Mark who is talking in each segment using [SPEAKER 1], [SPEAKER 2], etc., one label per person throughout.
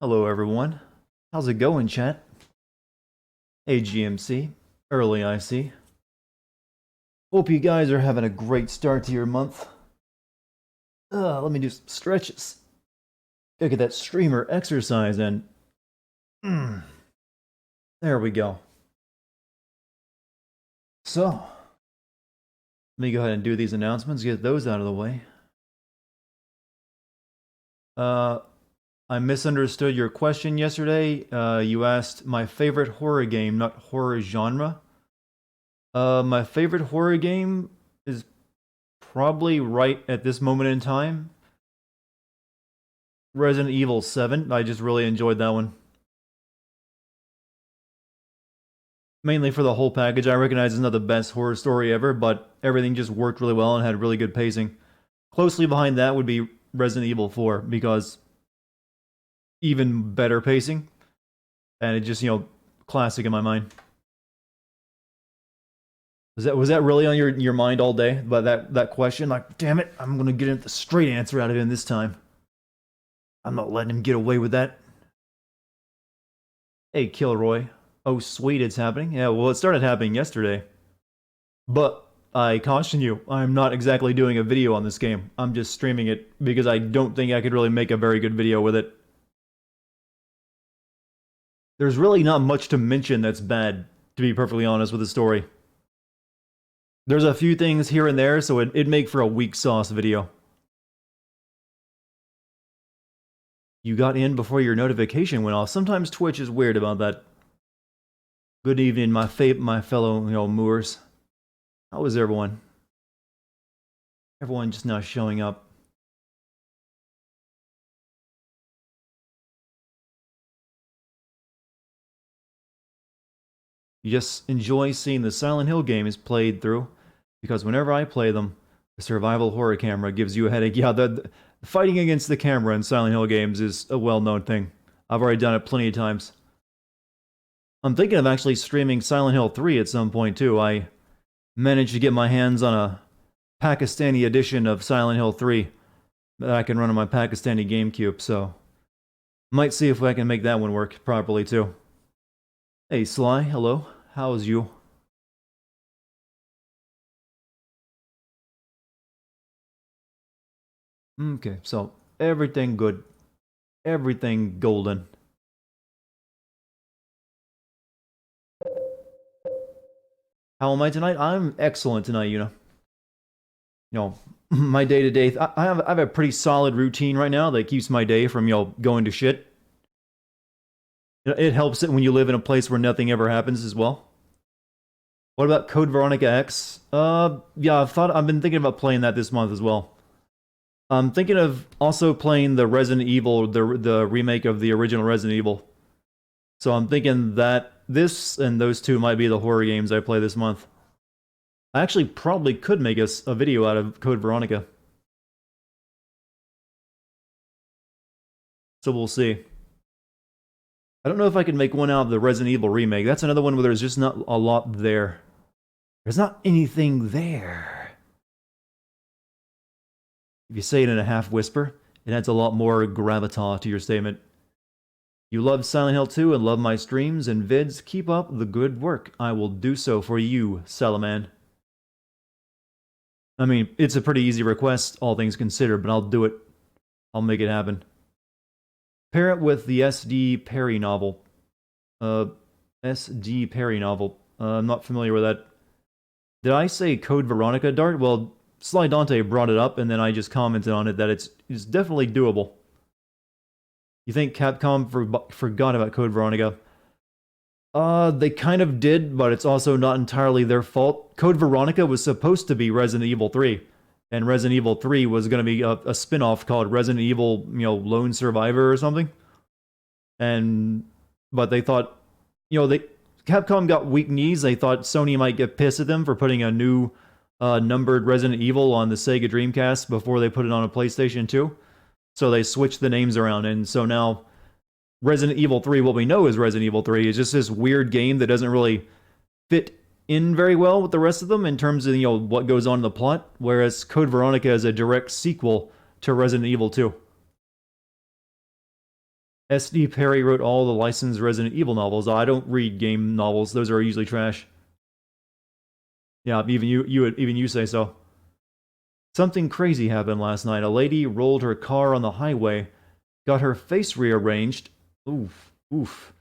[SPEAKER 1] Hello, everyone. How's it going, chat? Hey, GMC. Early, I see. Hope you guys are having a great start to your month. Let me do some stretches. Gotta get that streamer exercise in. There we go. So, let me go ahead and do these announcements, get those out of the way. Uh, I misunderstood your question yesterday. You asked my favorite horror game, not horror genre. My favorite horror game is probably right at this moment in time Resident Evil 7. I just really enjoyed that one. Mainly for the whole package. I recognize it's not the best horror story ever, but everything just worked really well and had really good pacing. Closely behind that would be Resident Evil 4, because even better pacing. And it just, classic in my mind. Was that really on your mind all day? But that question? Like, damn it, I'm gonna get the straight answer out of him this time. I'm not letting him get away with that. Hey, Kilroy. Oh, sweet, it's happening. Yeah, well, it started happening yesterday. But I caution you, I'm not exactly doing a video on this game. I'm just streaming it because I don't think I could really make a very good video with it. There's really not much to mention that's bad, to be perfectly honest with the story. There's a few things here and there, so it'd make for a weak sauce video. You got in before your notification went off. Sometimes Twitch is weird about that. Good evening, my fellow, Moors. How is everyone? Everyone just now showing up. You just enjoy seeing the Silent Hill games played through, because whenever I play them, the survival horror camera gives you a headache. Yeah, the fighting against the camera in Silent Hill games is a well-known thing. I've already done it plenty of times. I'm thinking of actually streaming Silent Hill 3 at some point too. I managed to get my hands on a Pakistani edition of Silent Hill 3 that I can run on my Pakistani GameCube, so might see if I can make that one work properly too. Hey Sly, hello. How's you? Okay, so everything good. Everything golden. How am I tonight? I'm excellent tonight, my day to day. I have a pretty solid routine right now that keeps my day from going to shit. It helps it when you live in a place where nothing ever happens as well. What about Code Veronica X? Yeah, I've been thinking about playing that this month as well. I'm thinking of also playing the Resident Evil, the remake of the original Resident Evil. So I'm thinking that this and those two might be the horror games I play this month. I actually probably could make a video out of Code Veronica. So we'll see. I don't know if I can make one out of the Resident Evil remake. That's another one where there's just not a lot there. There's not anything there. If you say it in a half whisper, it adds a lot more gravitas to your statement. You love Silent Hill 2 and love my streams and vids. Keep up the good work. I will do so for you, Salaman. I mean, it's a pretty easy request, all things considered, but I'll do it. I'll make it happen. Pair it with the S.D. Perry novel. S.D. Perry novel. I'm not familiar with that. Did I say Code Veronica, Dart? Well, Sly Dante brought it up, and then I just commented on it that it's definitely doable. You think Capcom forgot about Code Veronica? They kind of did, but it's also not entirely their fault. Code Veronica was supposed to be Resident Evil 3, and Resident Evil 3 was going to be a spin-off called Resident Evil, Lone Survivor or something. But they thought, Capcom got weak knees. They thought Sony might get pissed at them for putting a new numbered Resident Evil on the Sega Dreamcast before they put it on a PlayStation 2. So they switched the names around, and so now Resident Evil 3, what we know is Resident Evil 3, is just this weird game that doesn't really fit in very well with the rest of them in terms of, what goes on in the plot, whereas Code Veronica is a direct sequel to Resident Evil 2. S.D. Perry wrote all the licensed Resident Evil novels. I don't read game novels; those are usually trash. Yeah, even you say so. Something crazy happened last night. A lady rolled her car on the highway, got her face rearranged. Oof, oof.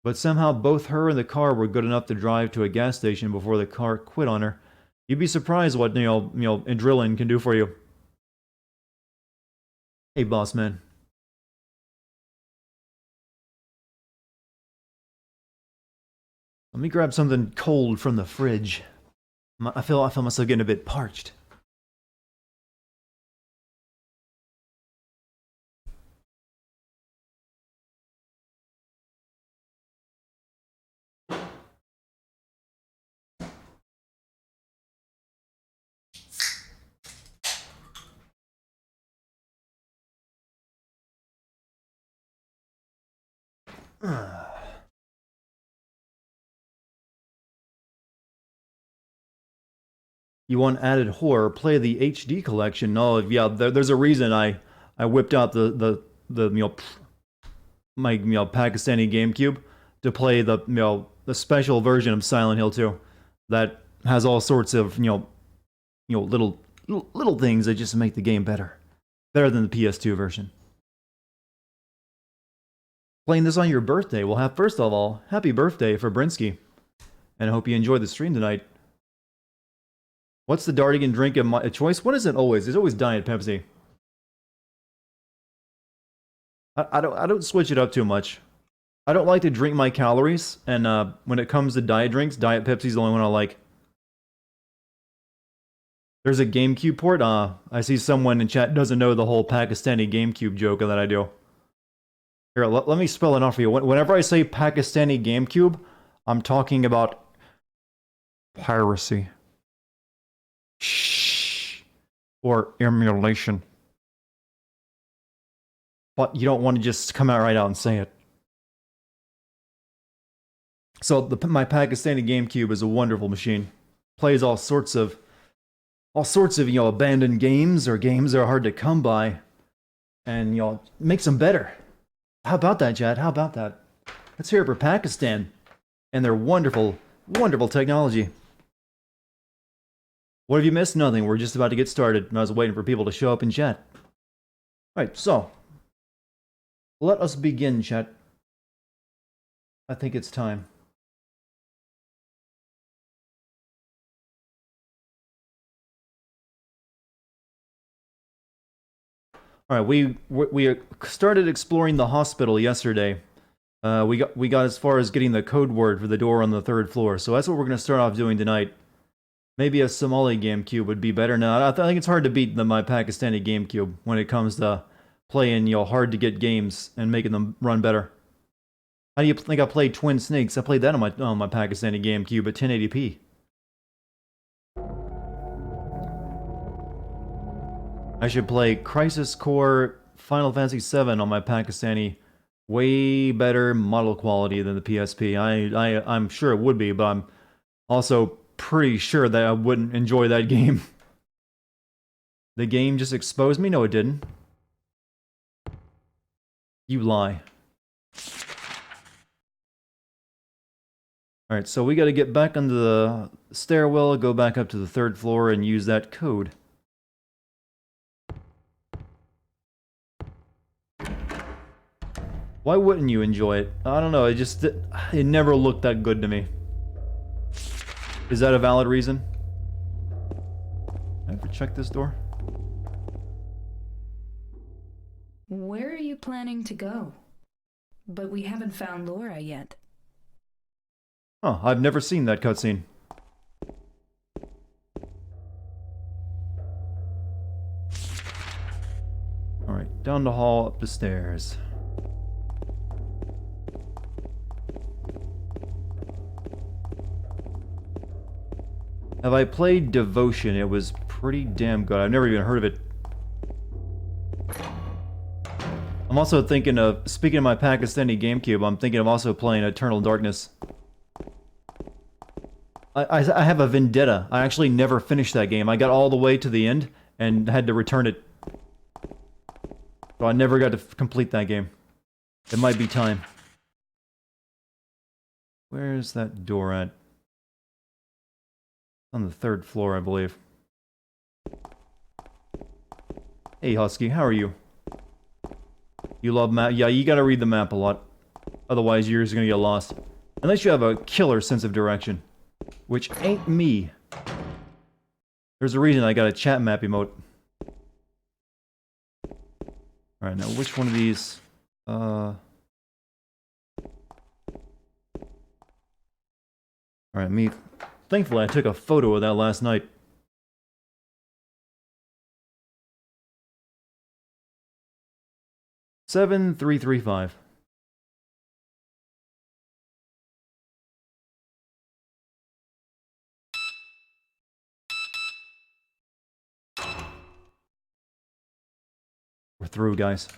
[SPEAKER 1] But somehow both her and the car were good enough to drive to a gas station before the car quit on her. You'd be surprised what adrenaline can do for you. Hey, boss man. Let me grab something cold from the fridge. I feel myself getting a bit parched. You want added horror? Play the HD collection. No, yeah, there's a reason I whipped out the my Pakistani GameCube to play the special version of Silent Hill 2 that has all sorts of little things that just make the game better than the PS2 version. Playing this on your birthday. Well, first of all, happy birthday for Brinsky, and I hope you enjoy the stream tonight. What's the Dartigan drink of my choice? What is it always? It's always Diet Pepsi. I don't switch it up too much. I don't like to drink my calories, and when it comes to diet drinks, Diet Pepsi's the only one I like. There's a GameCube port. I see someone in chat doesn't know the whole Pakistani GameCube joke that I do. Here, let me spell it out for you. Whenever I say Pakistani GameCube, I'm talking about piracy. Shh. Or emulation. But you don't want to just come out right out and say it. So my Pakistani GameCube is a wonderful machine. Plays all sorts of abandoned games or games that are hard to come by, and makes them better. How about that, Chad? How about that? Let's hear it for Pakistan and their wonderful, wonderful technology. What have you missed? Nothing. We're just about to get started, and I was waiting for people to show up in chat. Alright, so let us begin, chat. I think it's time. All right, we started exploring the hospital yesterday. We got as far as getting the code word for the door on the 3rd floor, so that's what we're going to start off doing tonight. Maybe a Somali GameCube would be better. Now, I think it's hard to beat my Pakistani GameCube when it comes to playing hard to get games and making them run better. How do you think I played Twin Snakes? I played that on my Pakistani GameCube at 1080p. I should play Crisis Core Final Fantasy VII on my Pakistani. Way better model quality than the PSP. I'm sure it would be, but I'm also pretty sure that I wouldn't enjoy that game. The game just exposed me? No, it didn't. You lie. Alright, so we gotta get back onto the stairwell, go back up to the 3rd floor, and use that code. Why wouldn't you enjoy it? I don't know, it never looked that good to me. Is that a valid reason? Ever check this door?
[SPEAKER 2] Where are you planning to go? But we haven't found Laura yet.
[SPEAKER 1] Oh, I've never seen that cutscene. Alright, down the hall, up the stairs. Have I played Devotion? It was pretty damn good. I've never even heard of it. I'm also thinking of, speaking of my Pakistani GameCube, I'm thinking of also playing Eternal Darkness. I have a vendetta. I actually never finished that game. I got all the way to the end and had to return it. So I never got to complete that game. It might be time. Where's that door at? On the 3rd floor, I believe. Hey, Husky, how are you? You love map? Yeah, you gotta read the map a lot. Otherwise, you're just gonna get lost. Unless you have a killer sense of direction. Which ain't me. There's a reason I got a chat map emote. Alright, now which one of these... Alright, me... Thankfully, I took a photo of that last night. Seven 335. We're through, guys.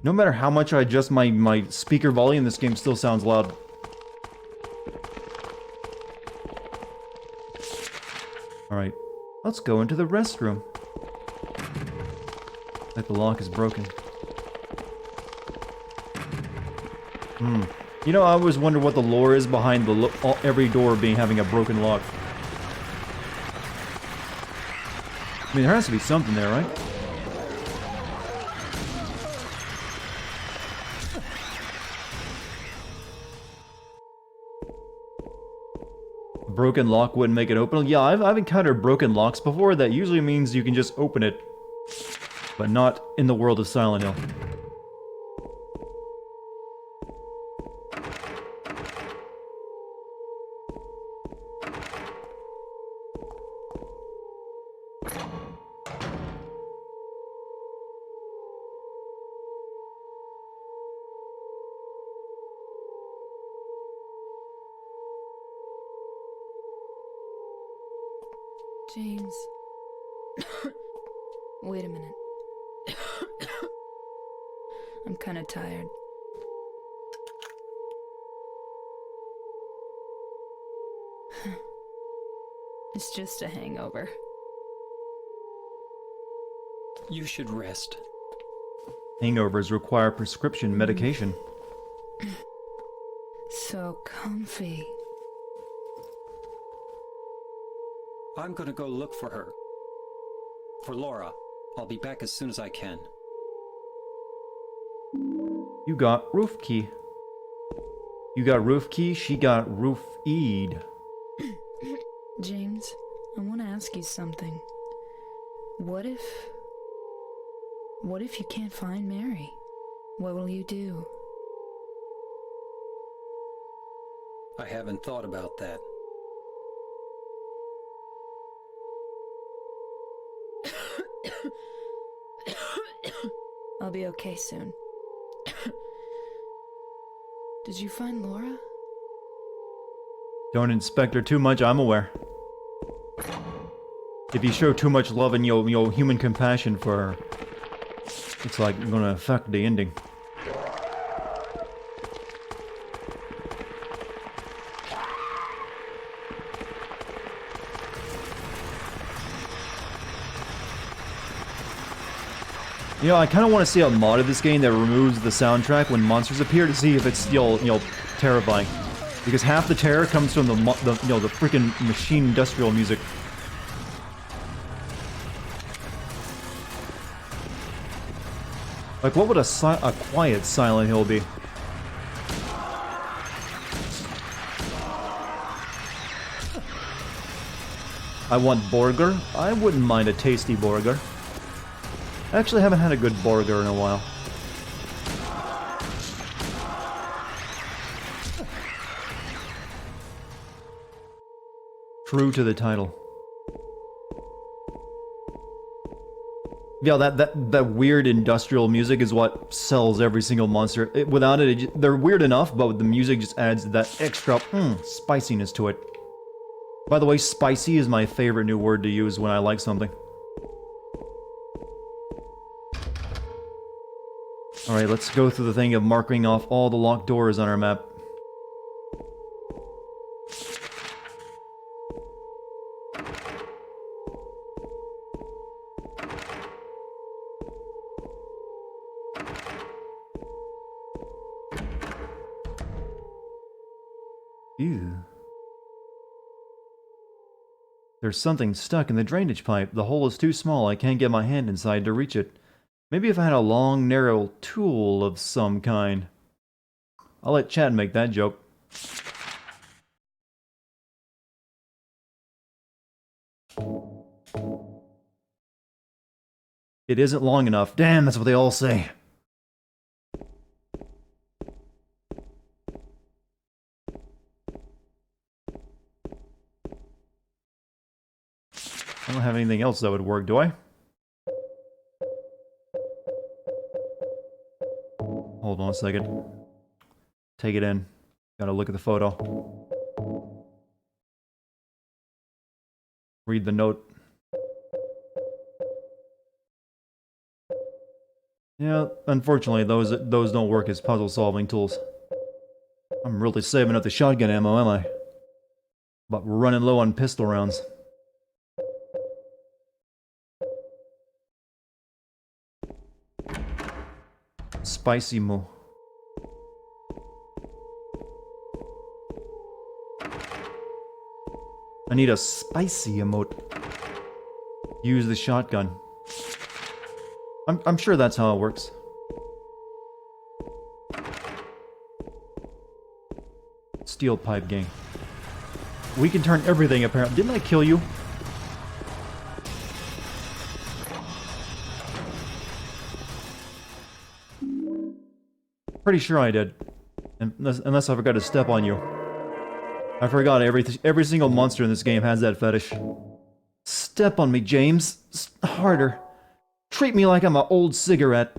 [SPEAKER 1] No matter how much I adjust my speaker volume, this game still sounds loud. Alright, let's go into the restroom. Like the lock is broken. You know, I always wonder what the lore is behind every door having a broken lock. I mean, there has to be something there, right? A broken lock wouldn't make it open. Yeah, I've encountered broken locks before. That usually means you can just open it. But not in the world of Silent Hill.
[SPEAKER 2] James. Wait a minute. I'm kinda tired. It's just a hangover.
[SPEAKER 3] You should rest.
[SPEAKER 1] Hangovers require prescription medication.
[SPEAKER 2] So comfy.
[SPEAKER 3] I'm gonna go look for her. For Laura. I'll be back as soon as I can.
[SPEAKER 1] You got roof key. You got roof key, she got roof-eed.
[SPEAKER 2] James, I want to ask you something. What if you can't find Mary? What will you do?
[SPEAKER 3] I haven't thought about that.
[SPEAKER 2] I'll be okay soon. Did you find Laura?
[SPEAKER 1] Don't inspect her too much, I'm aware. If you show too much love and human compassion for her, it's like gonna affect the ending. You know, I kind of want to see a mod of this game that removes the soundtrack when monsters appear to see if it's still, terrifying. Because half the terror comes from the freaking machine industrial music. Like, what would a quiet Silent Hill be? I want burger. I wouldn't mind a tasty burger. I actually haven't had a good burger in a while. True to the title. Yeah, that weird industrial music is what sells every single monster. Without it, they're weird enough, but the music just adds that extra spiciness to it. By the way, spicy is my favorite new word to use when I like something. Alright, let's go through the thing of marking off all the locked doors on our map. Ew. There's something stuck in the drainage pipe. The hole is too small. I can't get my hand inside to reach it. Maybe if I had a long, narrow tool of some kind. I'll let Chad make that joke. It isn't long enough. Damn, that's what they all say. I don't have anything else that would work, do I? Hold on a second. Take it in. Gotta look at the photo. Read the note. Yeah, unfortunately, those don't work as puzzle-solving tools. I'm really saving up the shotgun ammo, am I? But we're running low on pistol rounds. Spicy mo. I need a spicy emote. Use the shotgun. I'm sure that's how it works. Steel pipe gang. We can turn everything apparently. Didn't I kill you? Pretty sure I did. Unless I forgot to step on you. I forgot every single monster in this game has that fetish. Step on me, James. Harder. Treat me like I'm an old cigarette.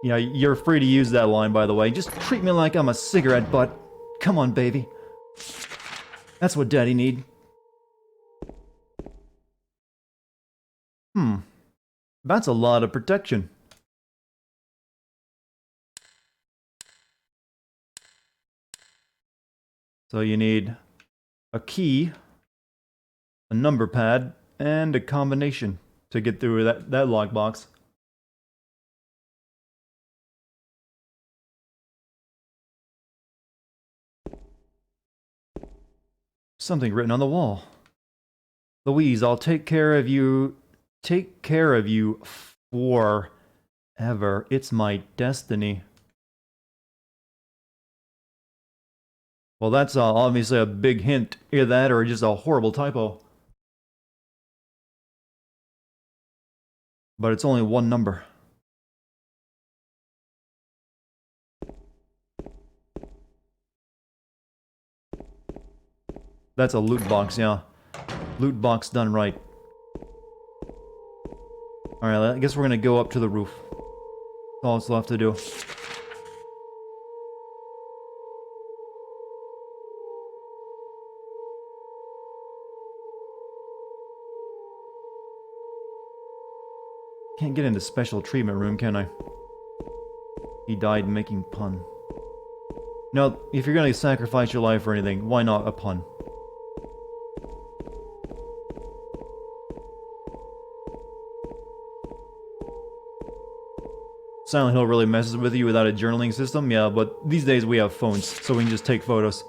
[SPEAKER 1] Yeah, you're free to use that line, by the way. Just treat me like I'm a cigarette butt. Come on, baby. That's what Daddy need. That's a lot of protection. So you need a key, a number pad, and a combination to get through that lockbox. Something written on the wall. Louise, I'll take care of you. Take care of you forever. It's my destiny. Well, that's obviously a big hint. Either that or just a horrible typo. But it's only one number. That's a loot box, yeah. Loot box done right. Alright, I guess we're gonna go up to the roof. That's all that's left to do. Can't get into special treatment room, can I? He died making pun. No, if you're gonna sacrifice your life for anything, why not a pun? Silent Hill really messes with you without a journaling system, yeah, but these days we have phones, so we can just take photos.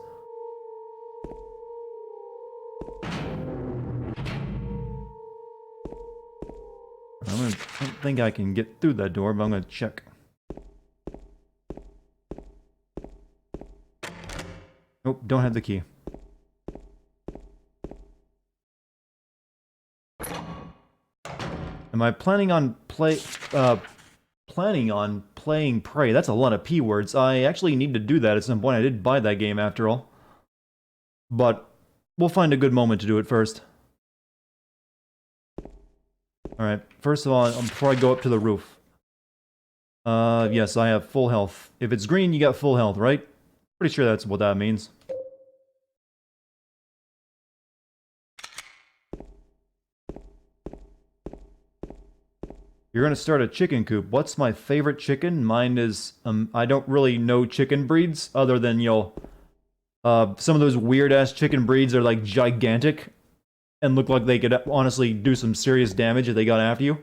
[SPEAKER 1] I don't think I can get through that door, but I'm gonna check. Nope, don't have the key. Am I planning on playing Prey? That's a lot of P words. I actually need to do that at some point. I did buy that game after all. But we'll find a good moment to do it first. Alright, first of all, before I go up to the roof. Yes, I have full health. If it's green, you got full health, right? Pretty sure that's what that means. You're gonna start a chicken coop. What's my favorite chicken? Mine is, I don't really know chicken breeds, other than, Some of those weird-ass chicken breeds are like gigantic and look like they could honestly do some serious damage if they got after you.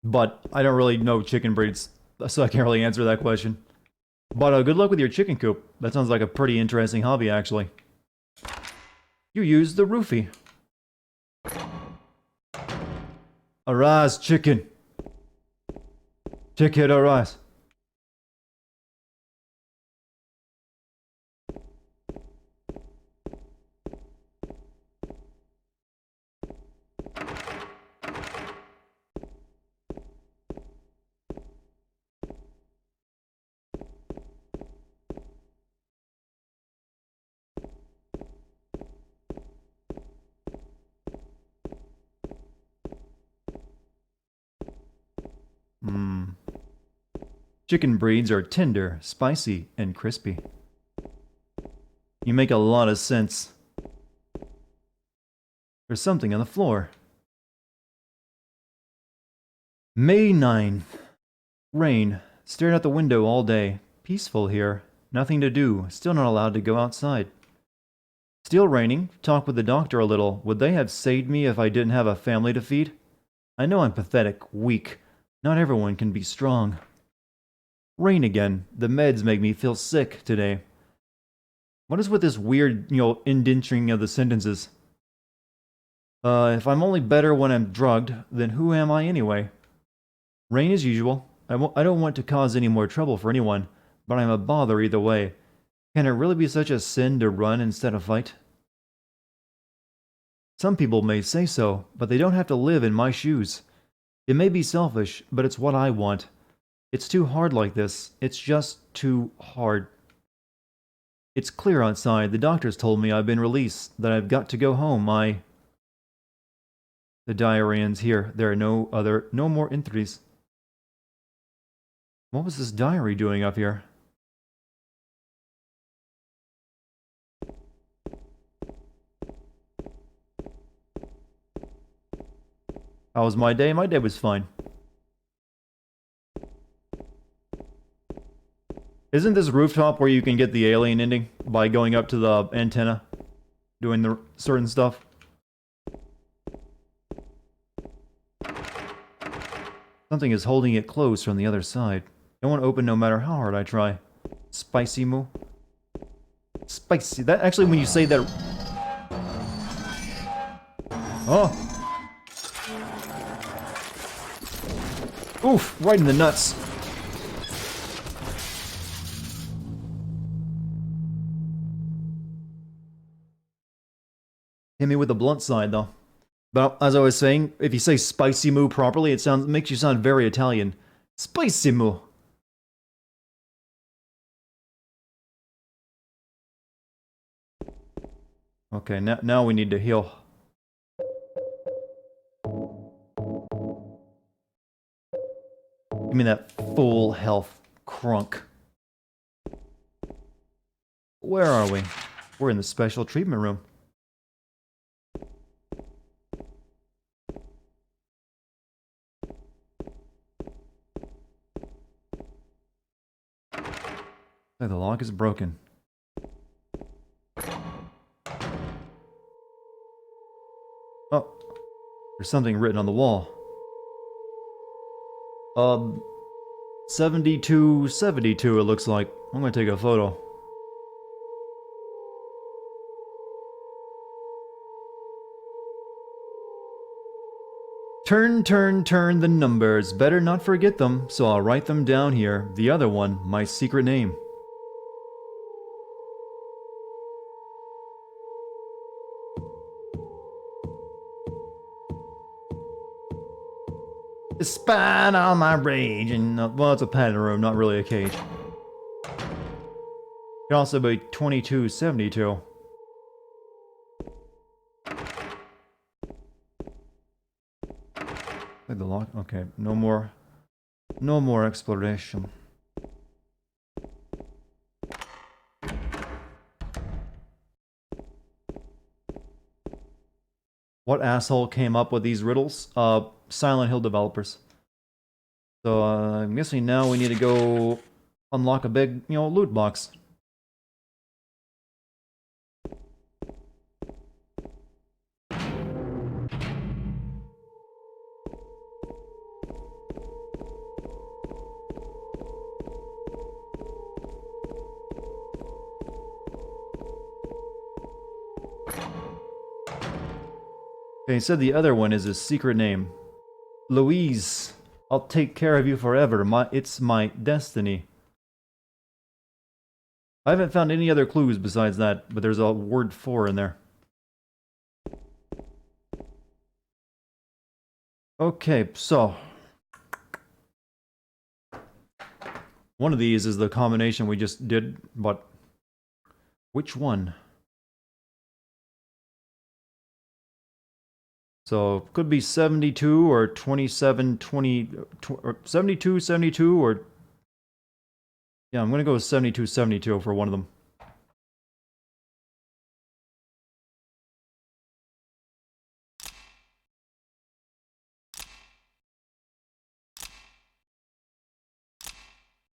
[SPEAKER 1] But I don't really know chicken breeds, so I can't really answer that question. But good luck with your chicken coop. That sounds like a pretty interesting hobby, actually. You used the roofie. Arise, chicken. Chicken, arise. Chicken breeds are tender, spicy, and crispy. You make a lot of sense. There's something on the floor. May 9th. Rain. Stared out the window all day. Peaceful here. Nothing to do. Still not allowed to go outside. Still raining. Talk with the doctor a little. Would they have saved me if I didn't have a family to feed? I know I'm pathetic, weak. Not everyone can be strong. Rain again. The meds make me feel sick today. What is with this weird, indenturing of the sentences? If I'm only better when I'm drugged, then who am I anyway? Rain as usual. I don't want to cause any more trouble for anyone, but I'm a bother either way. Can it really be such a sin to run instead of fight? Some people may say so, but they don't have to live in my shoes. It may be selfish, but it's what I want. It's too hard like this. It's just too hard. It's clear outside. The doctors told me I've been released, that I've got to go home. The diary ends here. There are no more entries. What was this diary doing up here? How was my day? My day was fine. Isn't this rooftop where you can get the alien ending by going up to the antenna, doing the certain stuff? Something is holding it closed from the other side. It won't open no matter how hard I try. Spicy moo. Spicy. That actually, when you say that. Oh. Oof! Right in the nuts. Hit me with the blunt side, though. But as I was saying, if you say spicy moo properly, it makes you sound very Italian. Spicy moo. Okay, now we need to heal. Give me that full health crunk. Where are we? We're in the special treatment room. The lock is broken. Oh, there's something written on the wall. 7272 it looks like. I'm gonna take a photo. Turn the numbers. Better not forget them, so I'll write them down here. The other one, my secret name. Despite all my rage, and well, it's a padded room, not really a cage. It could also be 2272. Like the lock. Okay, no more exploration. What asshole came up with these riddles? Silent Hill developers. So I'm guessing now we need to go unlock a big, loot box. Okay, he said the other one is his secret name. Louise, I'll take care of you forever. It's my destiny. I haven't found any other clues besides that, but there's a word for in there. Okay, so one of these is the combination we just did, but which one? So could be 72 or 27, 20, or 72, 72, or yeah, I'm gonna go with 72, 72 for one of them.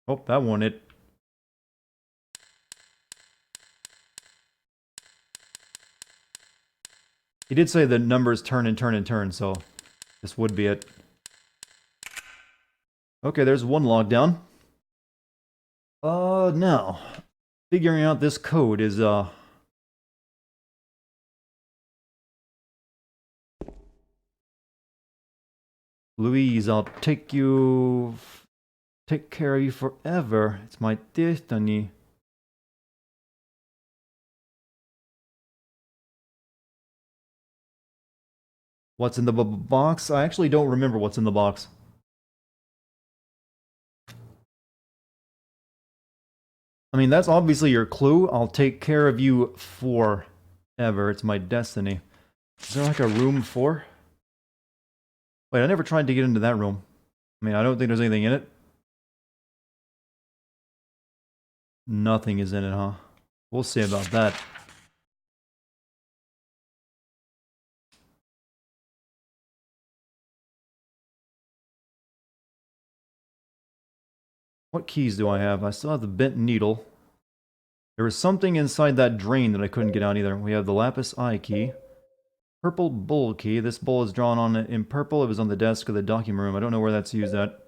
[SPEAKER 1] Oh, that one it. He did say the numbers turn and turn and turn, so this would be it. Okay, there's one lockdown. Now, figuring out this code is, Louise, I'll take care of you forever. It's my destiny. What's in the box? I actually don't remember what's in the box. I mean, that's obviously your clue. I'll take care of you forever. It's my destiny. Is there like a room 4? Wait, I never tried to get into that room. I mean, I don't think there's anything in it. Nothing is in it, huh? We'll see about that. What keys do I have? I still have the bent needle. There was something inside that drain that I couldn't get out either. We have the lapis eye key. Purple bowl key. This bowl is drawn on it in purple. It was on the desk of the document room. I don't know where that's used at.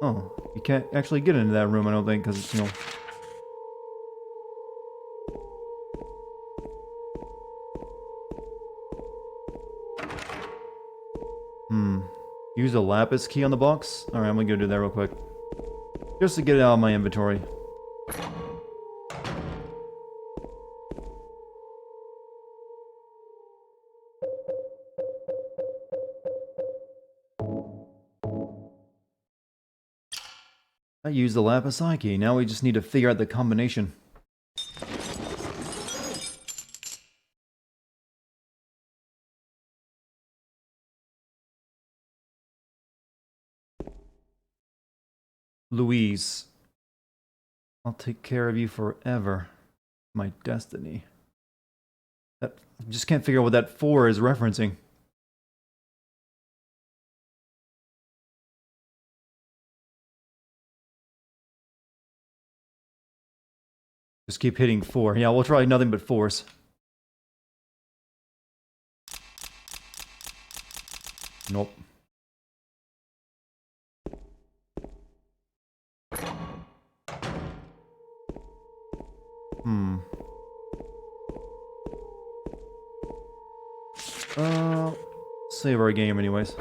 [SPEAKER 1] Oh, you can't actually get into that room, I don't think, because it's, you know... Use a lapis key on the box? Alright, I'm gonna go do that real quick. Just to get it out of my inventory. I used the lapis eye key. Now we just need to figure out the combination. Louise, I'll take care of you forever. My destiny. That, I just can't figure out what that 4 is referencing. Just keep hitting 4. Yeah, we'll try nothing but 4s. Nope. Save our game anyways.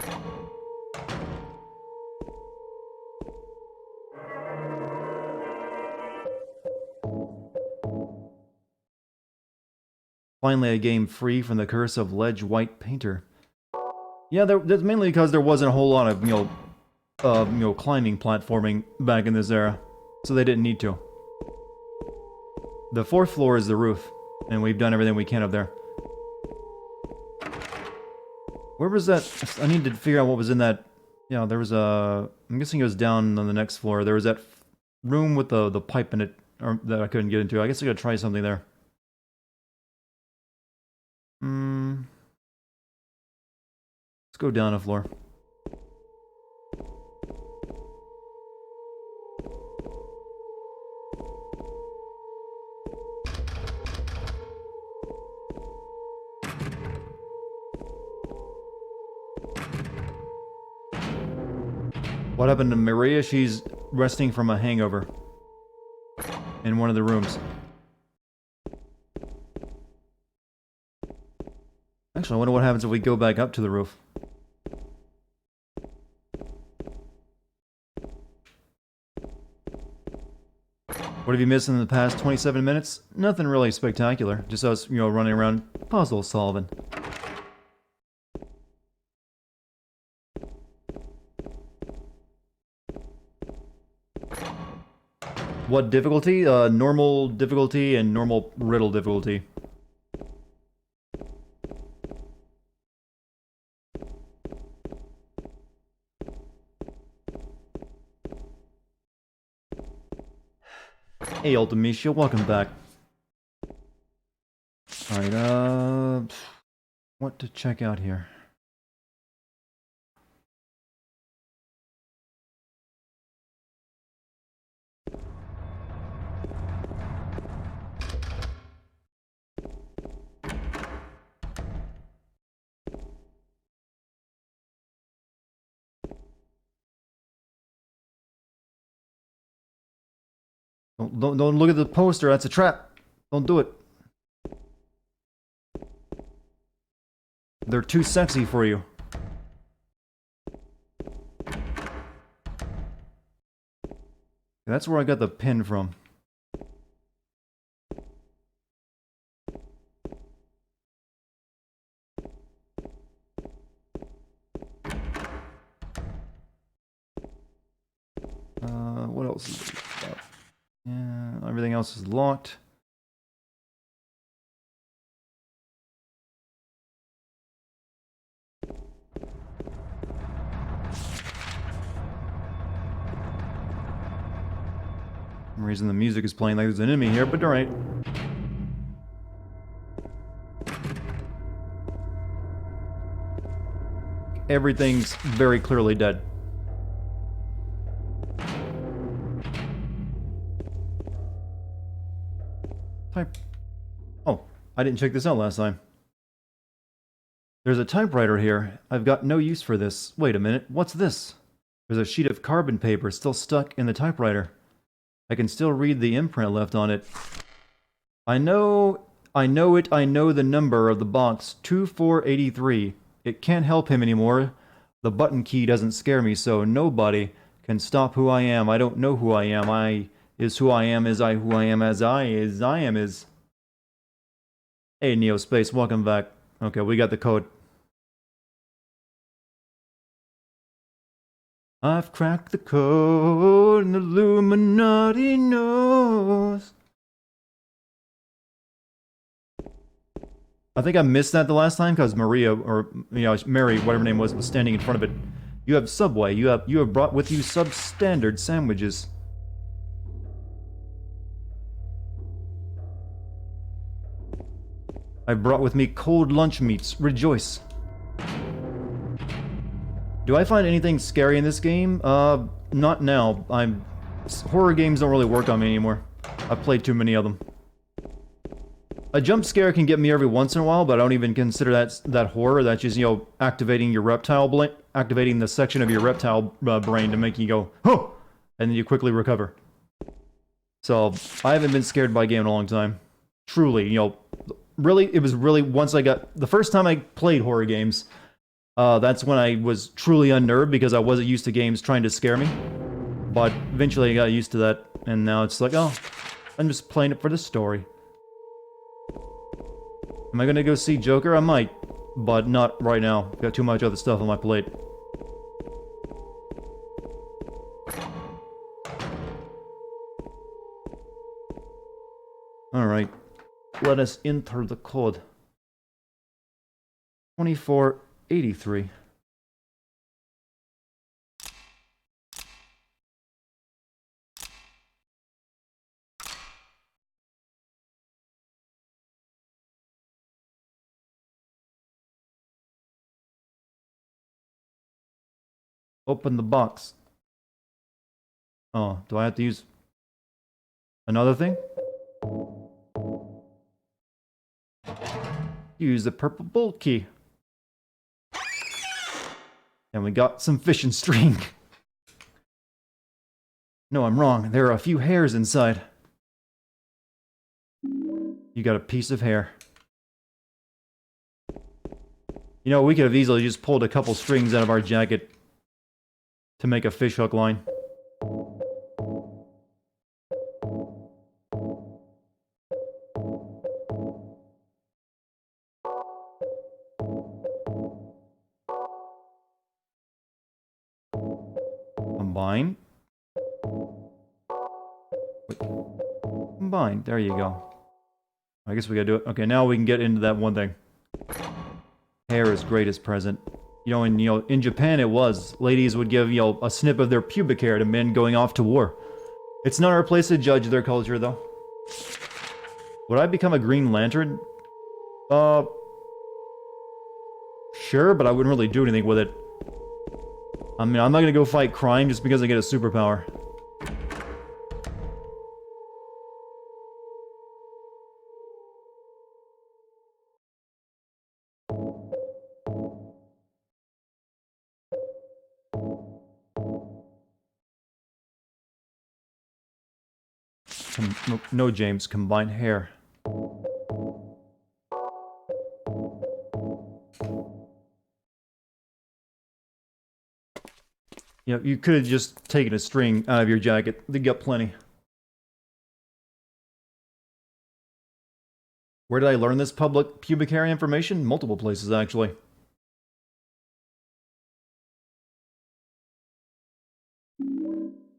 [SPEAKER 1] Finally a game free from the curse of Ledge White Painter. Yeah, that's mainly because there wasn't a whole lot of, climbing platforming back in this era. So they didn't need to. The 4th floor is the roof, and we've done everything we can up there. Where was that? I need to figure out what was in that. Yeah, there was a... I'm guessing it was down on the next floor. There was that room with the pipe in it that I couldn't get into. I guess I gotta try something there. Let's go down a floor. What happened to Maria? She's resting from a hangover. In one of the rooms. Actually, I wonder what happens if we go back up to the roof. What have you missed in the past 27 minutes? Nothing really spectacular. Just us, running around puzzle solving. What difficulty? Normal difficulty and normal riddle difficulty. Hey, Ultimecia, welcome back. Alright, what to check out here? Don't look at the poster, that's a trap. Don't do it. They're too sexy for you. That's where I got the pin from. What else is there? Yeah, everything else is locked. For some reason the music is playing like there's an enemy here, but alright. Everything's very clearly dead. Oh, I didn't check this out last time. There's a typewriter here. I've got no use for this. Wait a minute, what's this? There's a sheet of carbon paper still stuck in the typewriter. I can still read the imprint left on it. I know the number of the box, 2483. It can't help him anymore. The button key doesn't scare me, so nobody can stop who I am. I don't know who I am. I is who I am, is I who I am, as I am is. Hey, Neospace, welcome back. Okay, we got the code. I've cracked the code and the Illuminati knows. I think I missed that the last time because Maria, or Mary, whatever her name was standing in front of it. You have Subway. You have brought with you substandard sandwiches. I brought with me cold lunch meats. Rejoice. Do I find anything scary in this game? Not now. Horror games don't really work on me anymore. I've played too many of them. A jump scare can get me every once in a while, but I don't even consider that horror. That's just, activating your activating the section of your reptile brain to make you go, oh! And then you quickly recover. So, I haven't been scared by a game in a long time. Truly, really, it was really once I got... The first time I played horror games, that's when I was truly unnerved because I wasn't used to games trying to scare me. But eventually I got used to that, and now it's like, oh, I'm just playing it for the story. Am I gonna go see Joker? I might, but not right now. Got too much other stuff on my plate. Alright. Let us enter the code. 2483. Open the box. Oh, do I have to use another thing? Use the purple bolt key. And we got some fishing string. No, I'm wrong. There are a few hairs inside. You got a piece of hair. You know, we could have easily just pulled a couple strings out of our jacket to make a fishhook line. Combine. Wait. Combine. There you go. I guess we gotta do it. Okay, now we can get into that one thing. Hair is greatest present. In Japan it was. Ladies would give, a snip of their pubic hair to men going off to war. It's not our place to judge their culture, though. Would I become a Green Lantern? Sure, but I wouldn't really do anything with it. I mean, I'm not gonna go fight crime just because I get a superpower. No, James, combine hair. You could have just taken a string out of your jacket. They got plenty. Where did I learn this public pubic hair information? Multiple places, actually.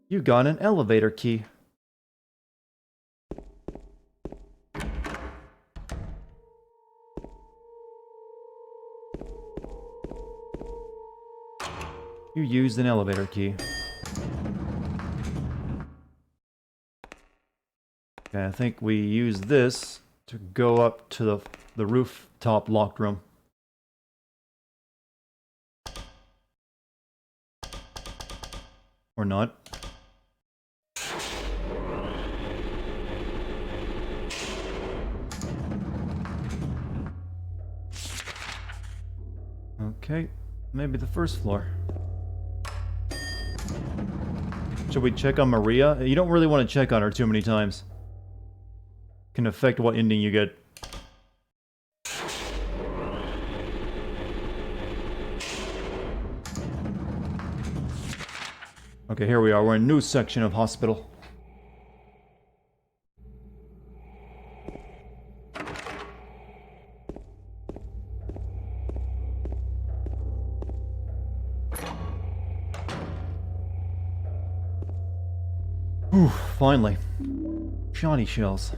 [SPEAKER 1] You got an elevator key. You used an elevator key. Okay, I think we use this to go up to the rooftop locked room. Or not. Okay, maybe the first floor. Should we check on Maria? You don't really want to check on her too many times. Can affect what ending you get. Okay, here we are. We're in a new section of hospital. Whew, finally. Johnny shells.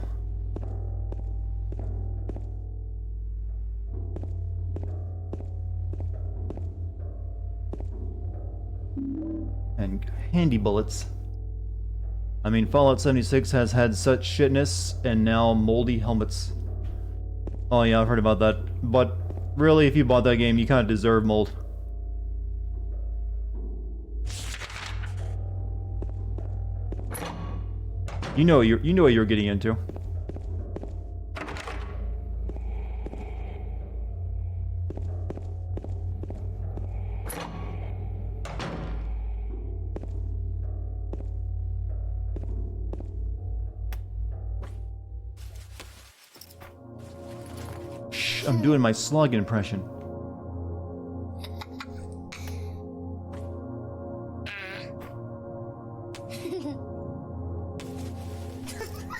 [SPEAKER 1] And handy bullets. I mean, Fallout 76 has had such shitness, and now moldy helmets. Oh yeah, I've heard about that. But really, if you bought that game, you kind of deserve mold. You know what you're getting into. Shh, I'm doing my slug impression.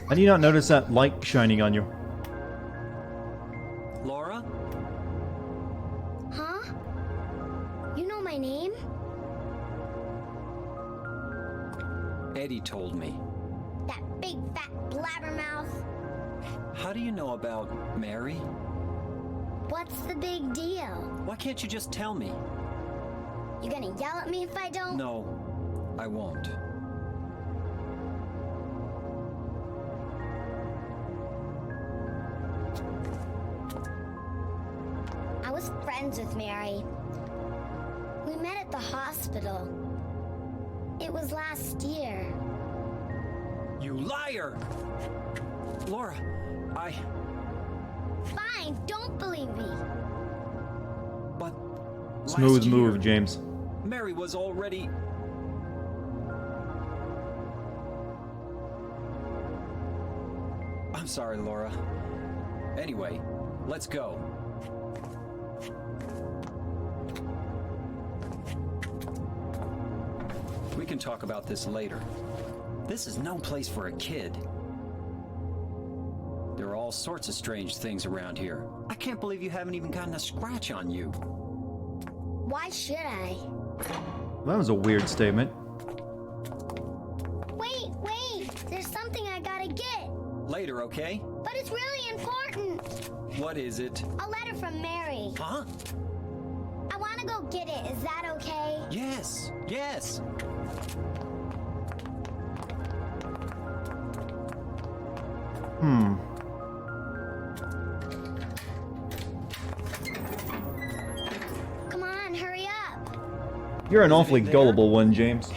[SPEAKER 1] How do you not notice that light shining on you?
[SPEAKER 3] Laura?
[SPEAKER 4] Huh? You know my name?
[SPEAKER 3] Eddie told me.
[SPEAKER 4] That big fat blabbermouth?
[SPEAKER 3] How do you know about Mary?
[SPEAKER 4] What's the big deal?
[SPEAKER 3] Why can't you just tell me?
[SPEAKER 4] You gonna yell at me if I don't?
[SPEAKER 3] No, I won't.
[SPEAKER 4] I was friends with Mary. We met at the hospital. It was last year.
[SPEAKER 3] You liar! Laura,
[SPEAKER 4] Fine, don't believe me.
[SPEAKER 3] But
[SPEAKER 1] Smooth
[SPEAKER 3] last
[SPEAKER 1] move,
[SPEAKER 3] year,
[SPEAKER 1] James.
[SPEAKER 3] Mary was already... sorry, Laura. Anyway, let's go. We can talk about this later. This is no place for a kid. There are all sorts of strange things around here. I can't believe you haven't even gotten a scratch on you.
[SPEAKER 4] Why should I?
[SPEAKER 1] That was a weird statement.
[SPEAKER 4] Wait! There's something I gotta get.
[SPEAKER 3] Later, okay?
[SPEAKER 4] But it's really important.
[SPEAKER 3] What is it?
[SPEAKER 4] A letter from Mary.
[SPEAKER 3] Huh?
[SPEAKER 4] I wanna go get it. Is that okay?
[SPEAKER 3] Yes.
[SPEAKER 4] Come on, hurry up.
[SPEAKER 1] You're an
[SPEAKER 3] Is it
[SPEAKER 1] awfully
[SPEAKER 3] in there?
[SPEAKER 1] gullible one, James.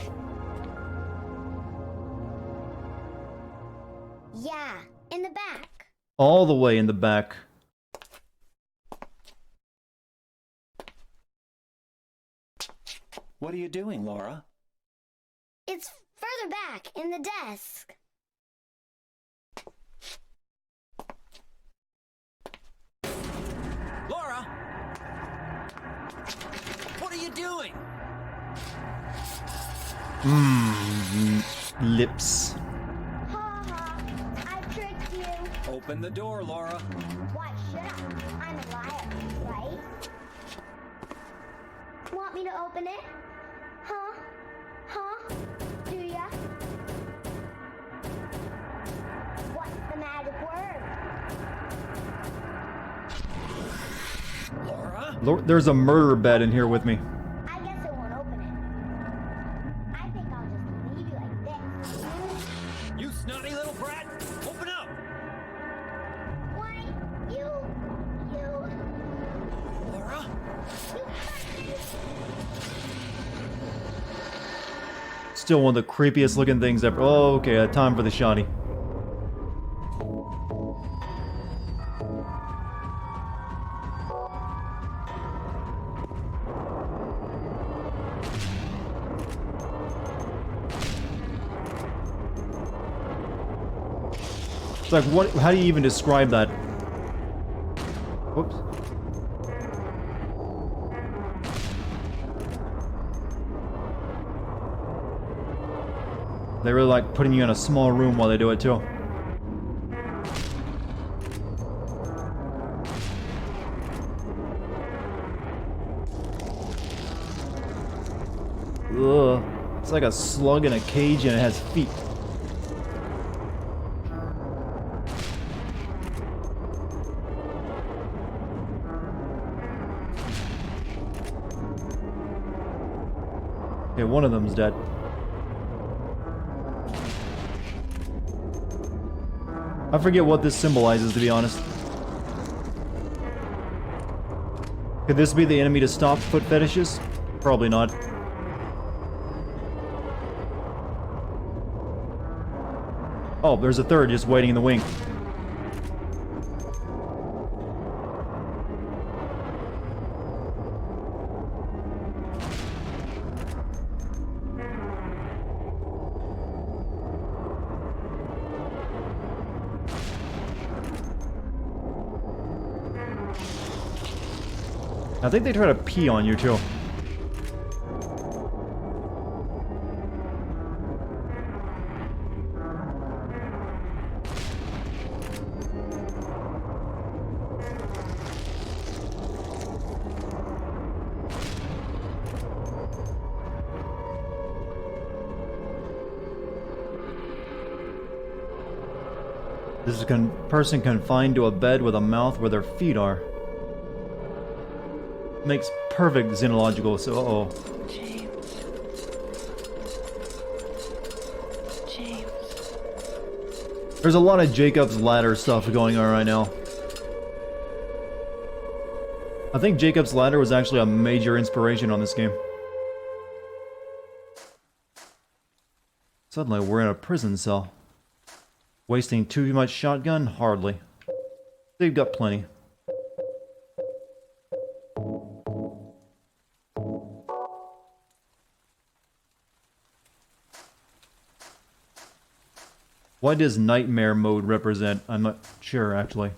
[SPEAKER 4] Yeah, in the back.
[SPEAKER 1] All the way in the back.
[SPEAKER 3] What are you doing, Laura?
[SPEAKER 4] It's further back in the desk.
[SPEAKER 3] Laura! What are you doing?
[SPEAKER 1] Lips.
[SPEAKER 4] Ha ha, I tricked you.
[SPEAKER 3] Open the door, Laura.
[SPEAKER 4] Why should I? I'm a liar, right? Want me to open it? Huh? Do ya? What's the magic word?
[SPEAKER 3] Laura?
[SPEAKER 1] There's a murder bed in here with me.
[SPEAKER 4] I guess it won't open it. I think I'll just leave you like this.
[SPEAKER 3] You snotty little brat! Open up!
[SPEAKER 4] Why, you...
[SPEAKER 3] Laura?
[SPEAKER 1] Still one of the creepiest looking things ever. Oh, okay, time for the shoddy. It's like, what? How do you even describe that? Whoops. They really like putting you in a small room while they do it too. Ugh. It's like a slug in a cage and it has feet. Okay, one of them's dead. I forget what this symbolizes, to be honest. Could this be the enemy to stop foot fetishes? Probably not. Oh, there's a third just waiting in the wing. I think they try to pee on you too. This is a person confined to a bed with a mouth where their feet are. Makes perfect xenological, so uh-oh.
[SPEAKER 2] James.
[SPEAKER 1] There's a lot of Jacob's Ladder stuff going on right now. I think Jacob's Ladder was actually a major inspiration on this game. Suddenly we're in a prison cell. Wasting too much shotgun? Hardly. They've got plenty. What does nightmare mode represent? I'm not sure, actually.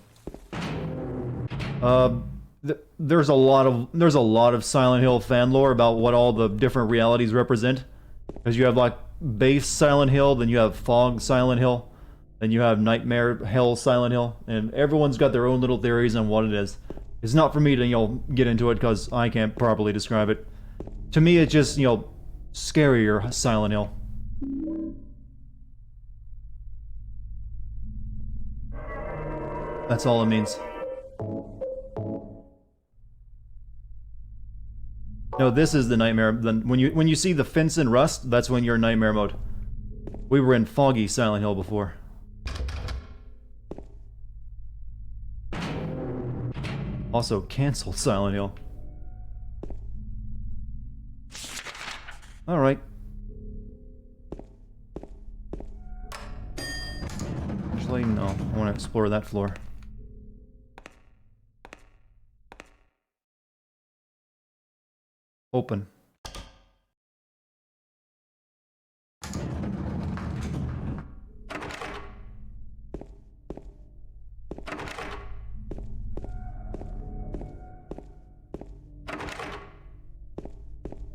[SPEAKER 1] There's a lot of Silent Hill fan lore about what all the different realities represent. Because you have like base Silent Hill, then you have fog Silent Hill, then you have nightmare hell Silent Hill, and everyone's got their own little theories on what it is. It's not for me to, get into it because I can't properly describe it. To me, it's just, scarier Silent Hill. That's all it means. No, this is the nightmare. When you see the fence in rust, that's when you're in nightmare mode. We were in foggy Silent Hill before. Also, cancel Silent Hill. Alright. Actually, no. I want to explore that floor. Open.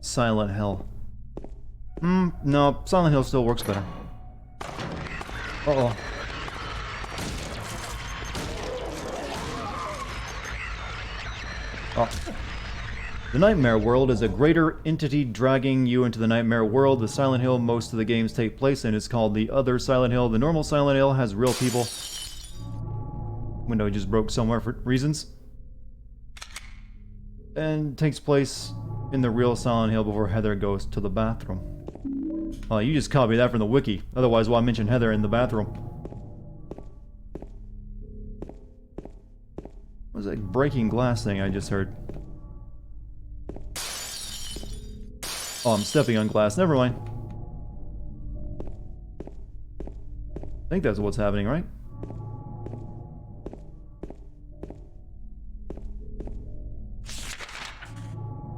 [SPEAKER 1] Silent Hill. No, Silent Hill still works better. Uh-oh. Oh. The Nightmare World is a greater entity dragging you into the Nightmare World. The Silent Hill most of the games take place in is called the Other Silent Hill. The normal Silent Hill has real people. Window just broke somewhere for reasons. And takes place in the real Silent Hill before Heather goes to the bathroom. Oh, you just copied that from the wiki. Otherwise, why mention Heather in the bathroom? What was that breaking glass thing I just heard? Oh, I'm stepping on glass. Never mind. I think that's what's happening, right?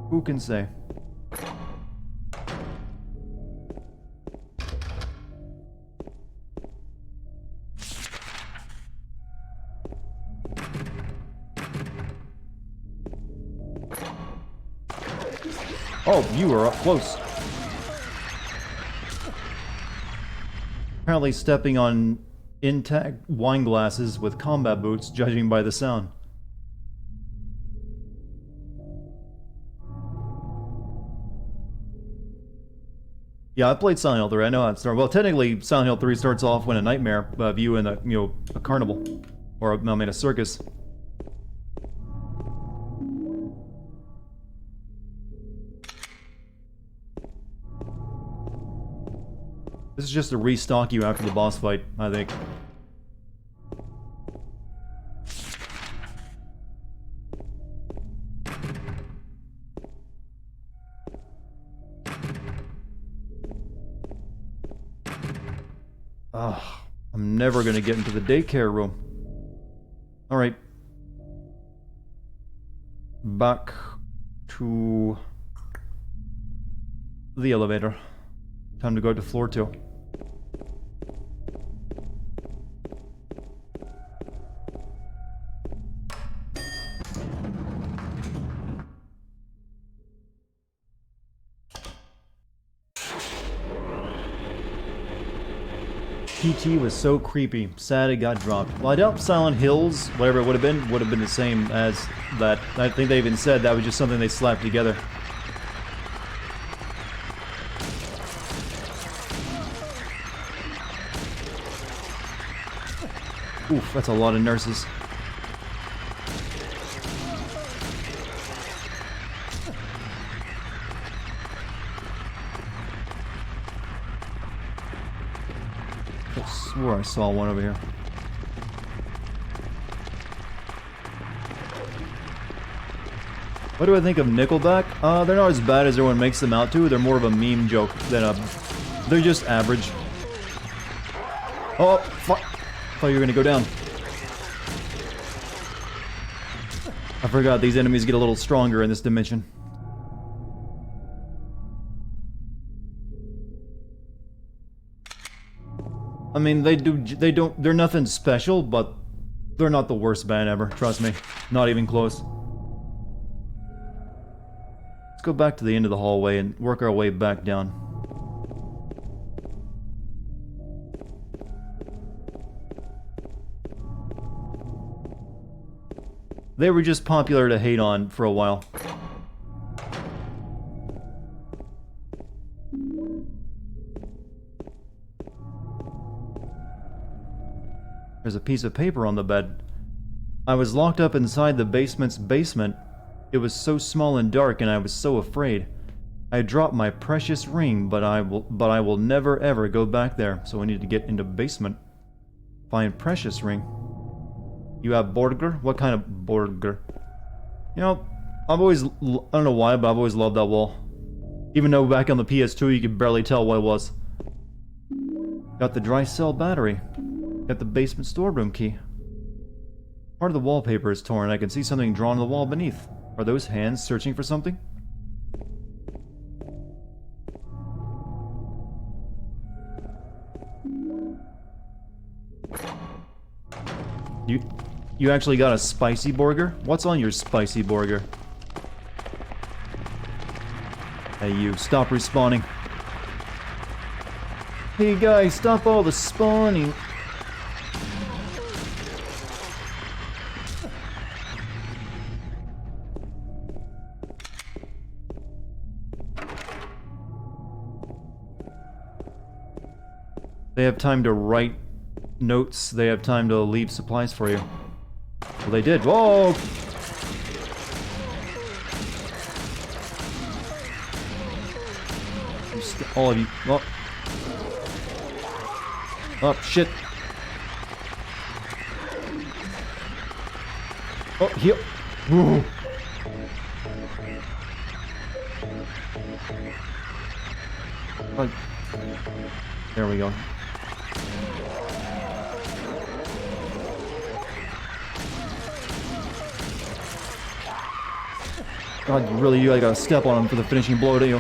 [SPEAKER 1] Who can say? Oh, you are up close. Apparently stepping on intact wine glasses with combat boots, judging by the sound. Yeah, I played Silent Hill 3. I know how it starts. Well, technically, Silent Hill 3 starts off when a nightmare of you in a carnival. Or, a circus. This is just to restock you after the boss fight, I think. Ugh, I'm never gonna get into the daycare room. Alright. Back to the elevator. Time to go to floor 2. PT was so creepy. Sad it got dropped. Well, I doubt Silent Hills, whatever it would have been the same as that. I think they even said that was just something they slapped together. Oof, that's a lot of nurses. I swore I saw one over here. What do I think of Nickelback? They're not as bad as everyone makes them out to. They're more of a meme joke than a... They're just average. Oh, fuck. I thought you were gonna go down. I forgot these enemies get a little stronger in this dimension. I mean, they're nothing special, but they're not the worst band ever, trust me. Not even close. Let's go back to the end of the hallway and work our way back down. They were just popular to hate on for a while. There's a piece of paper on the bed. I was locked up inside the basement's basement. It was so small and dark, and I was so afraid. I dropped my precious ring, but I will never ever go back there. So I need to get into basement. Find precious ring. You have burger? What kind of burger? You know, I don't know why, but I've always loved that wall. Even though back on the PS2 you could barely tell what it was. Got the dry cell battery. Got the basement storeroom key. Part of the wallpaper is torn. I can see something drawn on the wall beneath. Are those hands searching for something? You actually got a spicy burger? What's on your spicy burger? Hey you, stop respawning. Hey guys, stop all the spawning. They have time to write notes, they have time to leave supplies for you. Well, they did. Whoa! All of you. Oh. Oh, shit. Oh, heal. Woo. Oh. There we go. God, you gotta step on him for the finishing blow, don't you?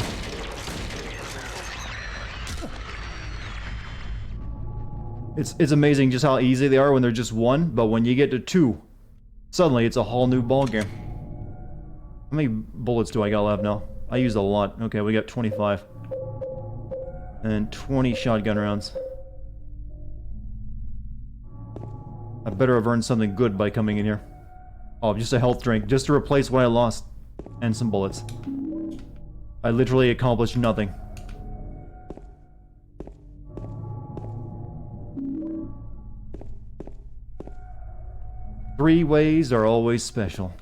[SPEAKER 1] It's amazing just how easy they are when they're just one, but when you get to two, suddenly it's a whole new ballgame. How many bullets do I got left now? I used a lot. Okay, we got 25. And 20 shotgun rounds. I better have earned something good by coming in here. Oh, just a health drink, just to replace what I lost. And some bullets. I literally accomplished nothing. Three ways are always special.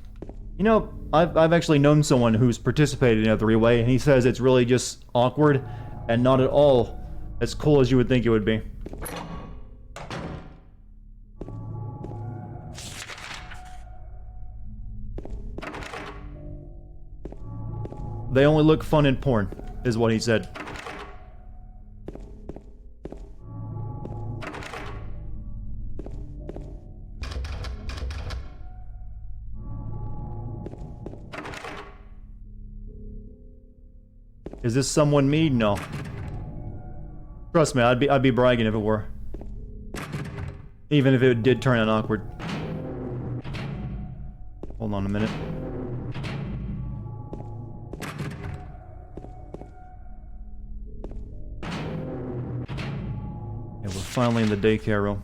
[SPEAKER 1] You know, I've actually known someone who's participated in a three-way, and he says it's really just awkward and not at all as cool as you would think it would be. They only look fun in porn, is what he said. Is this someone me? No. Trust me, I'd be bragging if it were. Even if it did turn out awkward. Hold on a minute. Yeah, we're finally in the daycare room.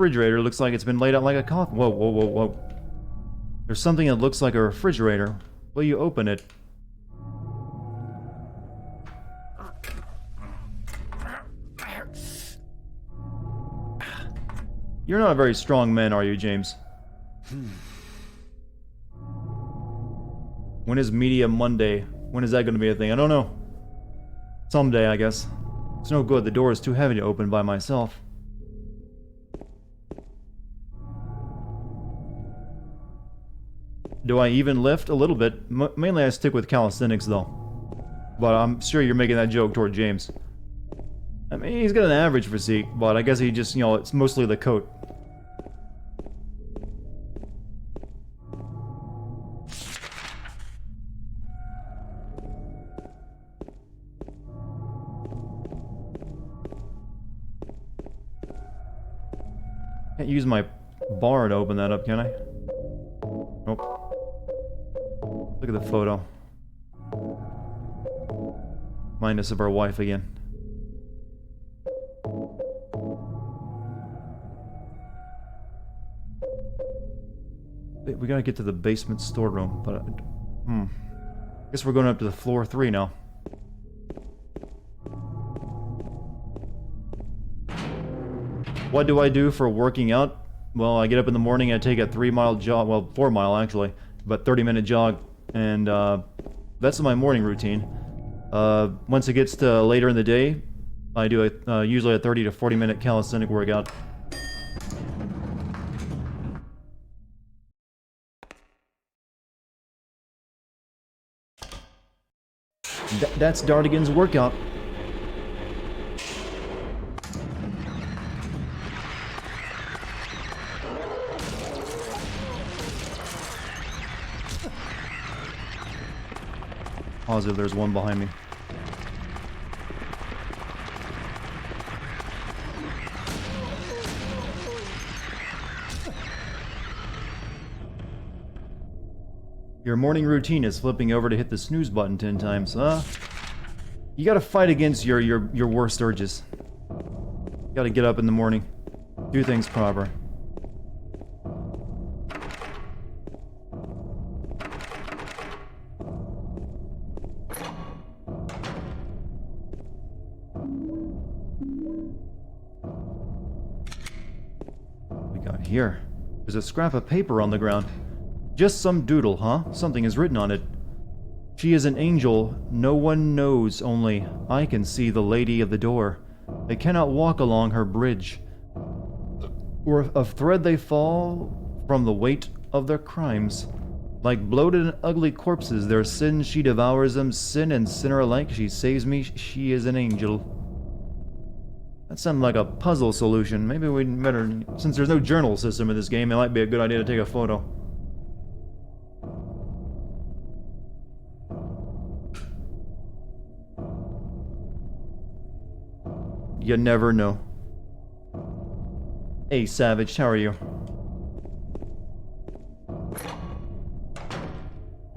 [SPEAKER 1] Refrigerator looks like it's been laid out like a coffin. Whoa, whoa, whoa, whoa. There's something that looks like a refrigerator. Will you open it? You're not a very strong man, are you, James? When is Media Monday? When is that going to be a thing? I don't know. Someday, I guess. It's no good. The door is too heavy to open by myself. Do I even lift? A little bit. Mainly I stick with calisthenics, though. But I'm sure you're making that joke toward James. I mean, he's got an average physique, but I guess he just, you know, it's mostly the coat. Can't use my bar to open that up, can I? Nope. Look at the photo. Minus of our wife again. We gotta get to the basement storeroom, but guess we're going up to the floor 3 now. What do I do for working out? Well, I get up in the morning, I take a 3-mile jog, well, 4-mile actually, but 30-minute jog, and that's my morning routine. Once it gets to later in the day, I do usually a 30 to 40-minute calisthenic workout. That's Dartigan's workout. Positive there's one behind me. Your morning routine is flipping over to hit the snooze button 10 times, huh? You gotta fight against your worst urges. You gotta get up in the morning, do things proper. What we got here? There's a scrap of paper on the ground. Just some doodle, huh? Something is written on it. She is an angel, no one knows, only I can see the lady of the door. They cannot walk along her bridge. Or of thread they fall from the weight of their crimes. Like bloated and ugly corpses, their sins she devours them, sin and sinner alike, she saves me, she is an angel. That sounded like a puzzle solution. Maybe we'd better, since there's no journal system in this game, it might be a good idea to take a photo. You never know. Hey, Savage, how are you?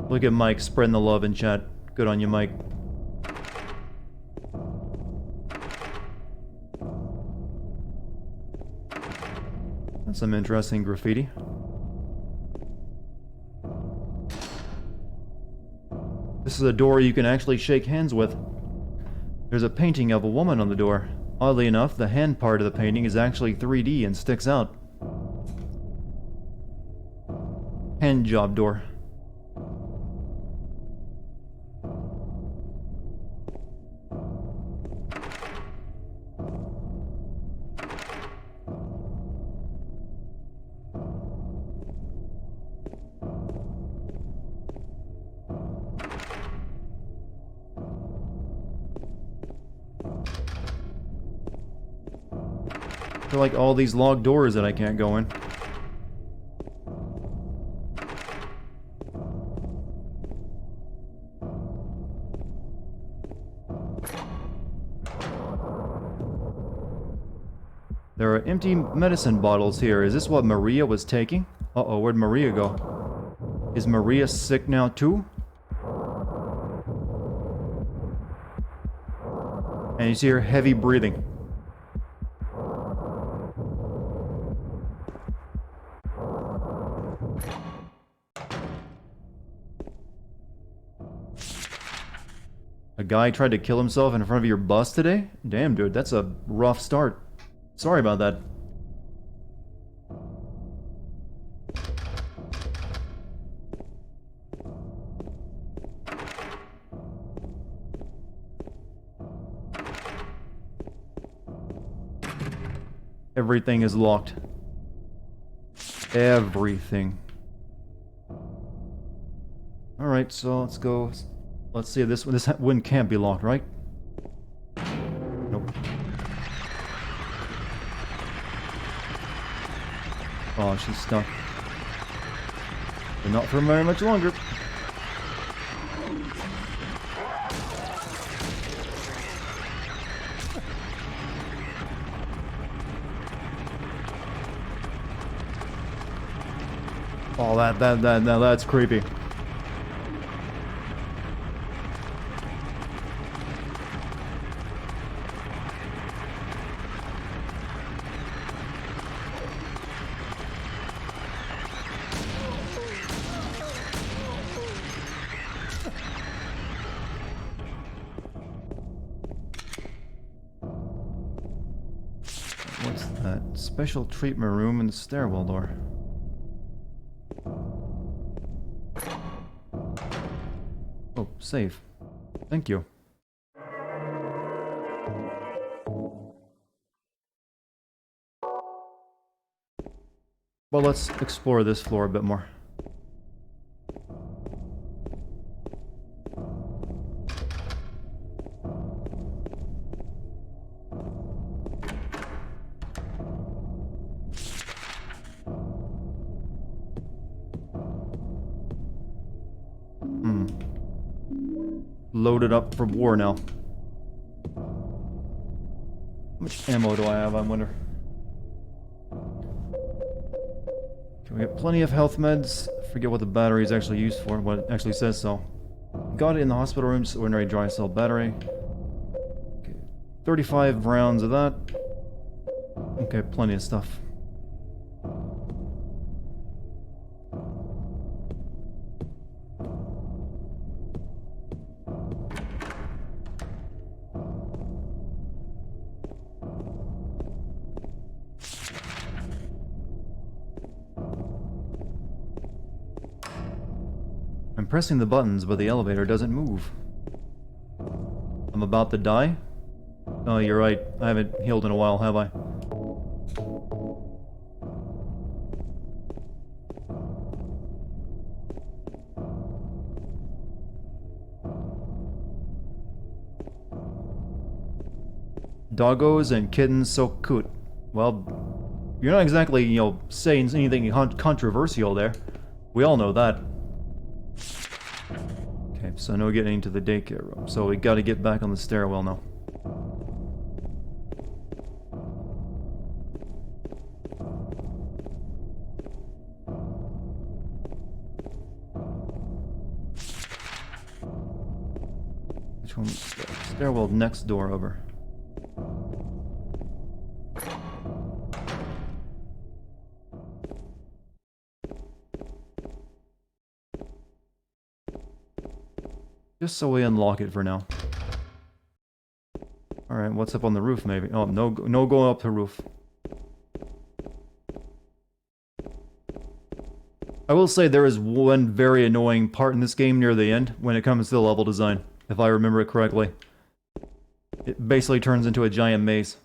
[SPEAKER 1] Look at Mike spreading the love in chat. Good on you, Mike. That's some interesting graffiti. This is a door you can actually shake hands with. There's a painting of a woman on the door. Oddly enough, the hand part of the painting is actually 3D and sticks out. Hand job door. They're like all these locked doors that I can't go in. There are empty medicine bottles here. Is this what Maria was taking? Uh-oh, where'd Maria go? Is Maria sick now too? And you see her heavy breathing. A guy tried to kill himself in front of your bus today? Damn, dude, that's a rough start. Sorry about that. Everything is locked. Everything. Alright, so let's go. Let's see, this one can't be locked, right? Nope. Oh, she's stuck. But not for very much longer. Oh, that's creepy. What's that? Special treatment room in the stairwell door. Oh, save. Thank you. Well, let's explore this floor a bit more. Loaded up for war now. How much ammo do I have, I wonder? Okay, we got plenty of health meds. I forget what the battery is actually used for, what it actually says so. Got it in the hospital room, just ordinary dry cell battery. Okay, 35 rounds of that. Okay, plenty of stuff. I'm pressing the buttons, but the elevator doesn't move. I'm about to die? Oh, you're right. I haven't healed in a while, have I? Doggos and kittens so cute. Well, you're not exactly, you know, saying anything controversial there. We all know that. Okay, so no getting into the daycare room. So we gotta get back on the stairwell now. Which one? Stairwell next door over. Just so we unlock it for now. Alright, what's up on the roof maybe? Oh, no going up the roof. I will say there is one very annoying part in this game near the end when it comes to the level design, if I remember it correctly. It basically turns into a giant maze.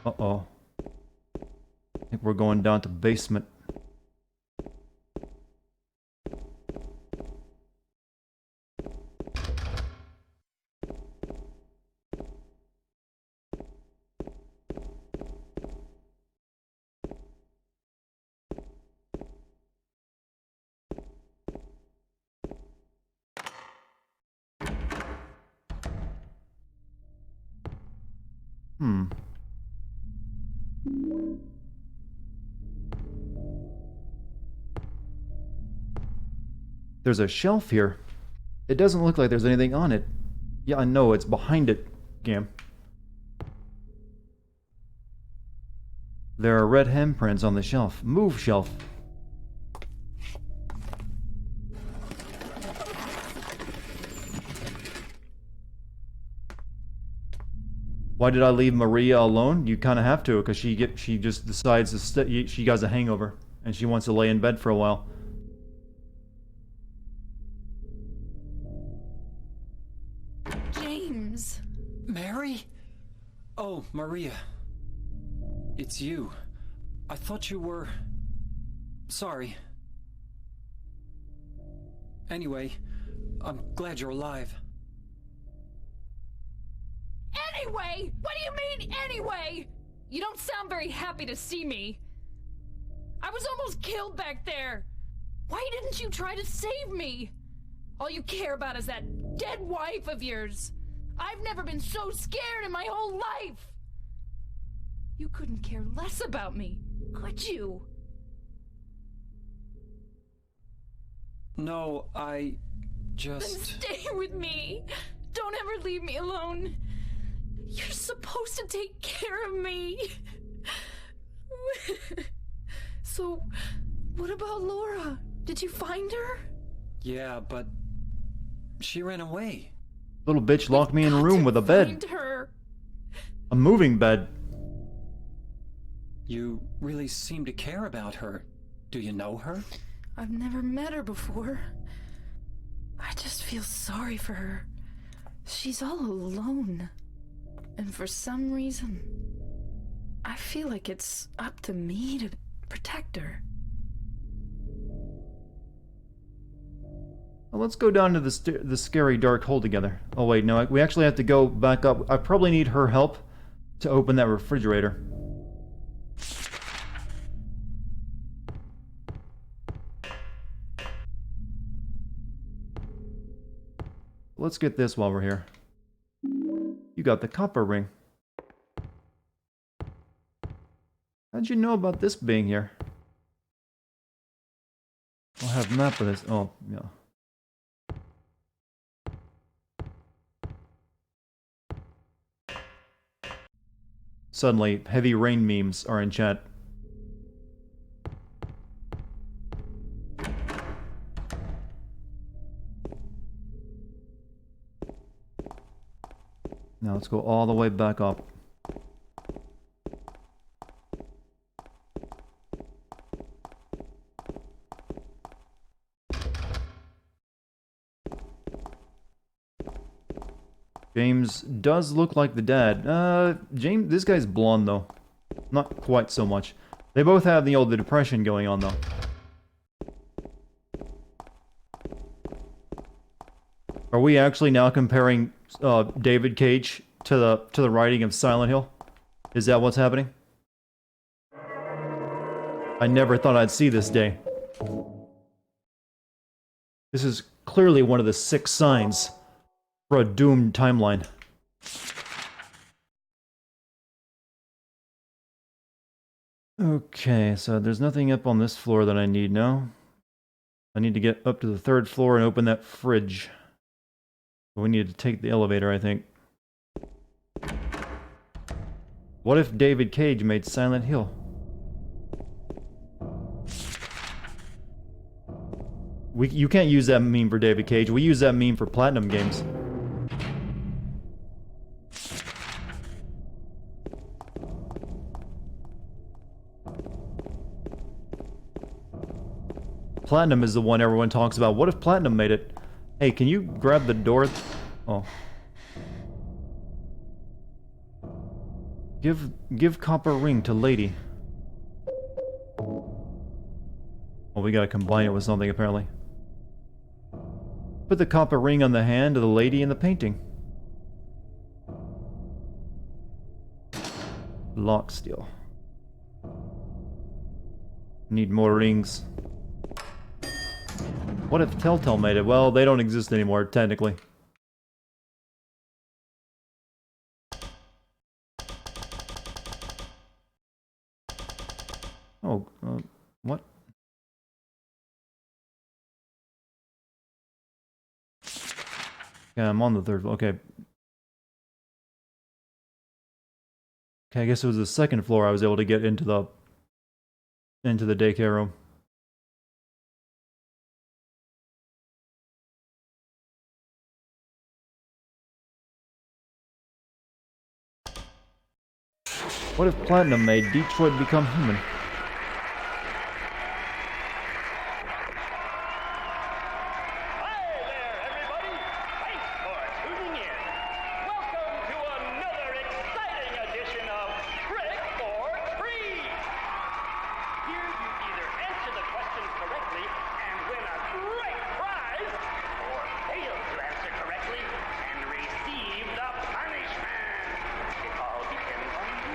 [SPEAKER 1] Uh-oh. I think we're going down to basement. There's a shelf here. It doesn't look like there's anything on it. Yeah, I know, it's behind it, game. There are red handprints on the shelf. Move, shelf. Why did I leave Maria alone? You kind of have to, because she just decides to she has a hangover, and she wants to lay in bed for a while.
[SPEAKER 2] James.
[SPEAKER 3] Mary? Oh, Maria. It's you. I thought you were... Sorry. Anyway, I'm glad you're alive.
[SPEAKER 2] Anyway? What do you mean, anyway?
[SPEAKER 5] You don't sound very happy to see me. I was almost killed back there. Why didn't you try to save me? All you care about is that dead wife of yours. I've never been so scared in my whole life. You couldn't care less about me, could you?
[SPEAKER 3] No, I
[SPEAKER 5] Then
[SPEAKER 3] just...
[SPEAKER 5] stay with me. Don't ever leave me alone. You're supposed to take care of me. So, what about Laura? Did you find her?
[SPEAKER 3] Yeah, but she ran away.
[SPEAKER 1] Little bitch locked me in a
[SPEAKER 5] Got
[SPEAKER 1] room
[SPEAKER 5] to
[SPEAKER 1] with a bed.
[SPEAKER 5] find her.
[SPEAKER 1] A moving bed.
[SPEAKER 3] You really seem to care about her. Do you know her?
[SPEAKER 5] I've never met her before. I just feel sorry for her. She's all alone. And for some reason, I feel like it's up to me to protect her.
[SPEAKER 1] Well, let's go down to the scary dark hole together. Oh wait, no, we actually have to go back up. I probably need her help to open that refrigerator. Let's get this while we're here. You got the copper ring. How'd you know about this being here? I'll have a map of this. Oh, yeah. Suddenly, heavy rain memes are in chat. Now let's go all the way back up. James does look like the dad. James, this guy's blonde though. Not quite so much. They both have the depression going on though. Are we actually now comparing David Cage to the writing of Silent Hill? Is that what's happening? I never thought I'd see this day. This is clearly one of the 6 signs for a doomed timeline. Okay, so there's nothing up on this floor that I need now. I need to get up to the 3rd floor and open that fridge. We need to take the elevator, I think. What if David Cage made Silent Hill? You can't use that meme for David Cage. We use that meme for Platinum Games. Platinum is the one everyone talks about. What if Platinum made it? Hey, can you grab the door? Oh. Give copper ring to lady. Well, we gotta combine it with something, apparently. Put the copper ring on the hand of the lady in the painting. Lock steel. Need more rings. What if Telltale made it? Well, they don't exist anymore, technically. Oh, what? Yeah, I'm on the 3rd floor. Okay. Okay, I guess it was the 2nd floor I was able to get into the daycare room. What if Platinum made Detroit Become Human?
[SPEAKER 6] Hi there, everybody! Thanks for tuning in. Welcome to another exciting edition of Trick or Treat. Here you either answer the questions correctly and win a great prize, or fail to answer correctly and receive the punishment. It all depends on you.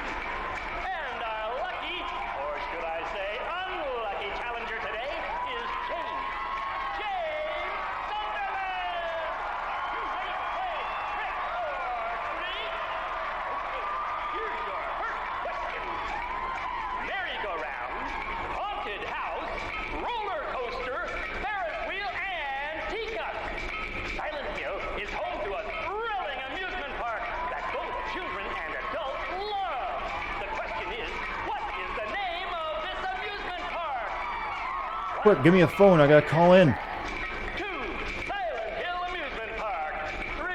[SPEAKER 1] Quick, give me a phone. I gotta call in.
[SPEAKER 6] 2, Silent Hill Amusement Park. 3,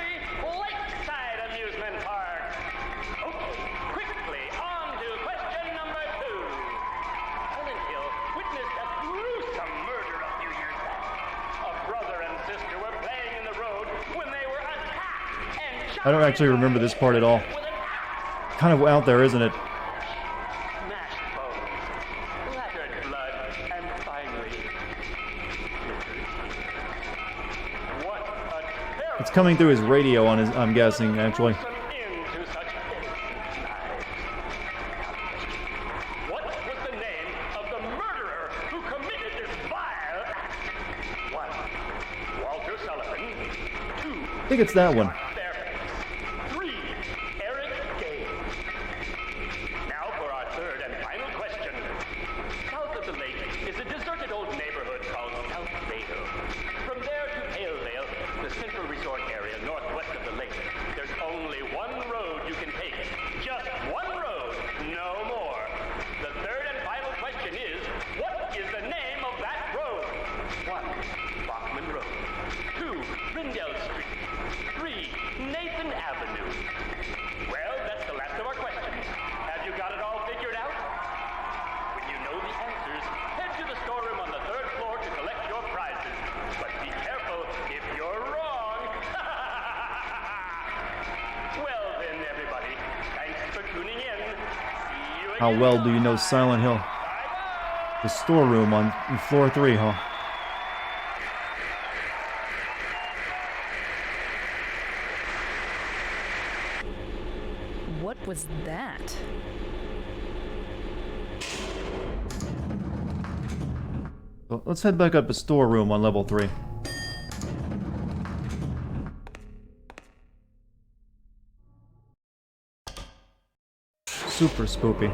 [SPEAKER 6] Lakeside Amusement Park. Okay, quickly, on to question number 2. Silent Hill witnessed a gruesome murder a few years back. A brother and sister were playing in the road when they were attacked and shot
[SPEAKER 1] I don't actually remember this part at all.
[SPEAKER 6] with an axe.
[SPEAKER 1] Kind of out there, isn't it?
[SPEAKER 6] Smashed bones, lattered blood, and finally, what a terrible
[SPEAKER 1] It's coming through his radio on his, I'm guessing, actually.
[SPEAKER 6] into such innocent lives. What was the name of the murderer who committed this vile act? 1, Walter Sullivan. 2,
[SPEAKER 1] I think it's that one.
[SPEAKER 6] Fairfax. 3, Eric Gay. Now for our third and final question. South of the lake is a deserted old neighborhood called South Vale. From there to Palevale, the central resort area northwest of the lake, there's only one road you can take. Just one road, no more. The third and final question is, what is the name of that road? 1, Bachman Road. 2, Rindell Street. 3, Nathan Avenue. Well, that's the last of our questions. Have you got it all figured out? When you know the answers, head to the storeroom on the 3rd floor to collect your prizes. But be careful if you're wrong. Well then, everybody, thanks for tuning in. See you
[SPEAKER 1] How
[SPEAKER 6] again
[SPEAKER 1] well do you know Silent Hill?
[SPEAKER 6] Bye-bye.
[SPEAKER 1] The storeroom on floor 3, huh?
[SPEAKER 2] What was that?
[SPEAKER 1] Well, let's head back up to storeroom on level 3. Super spoopy.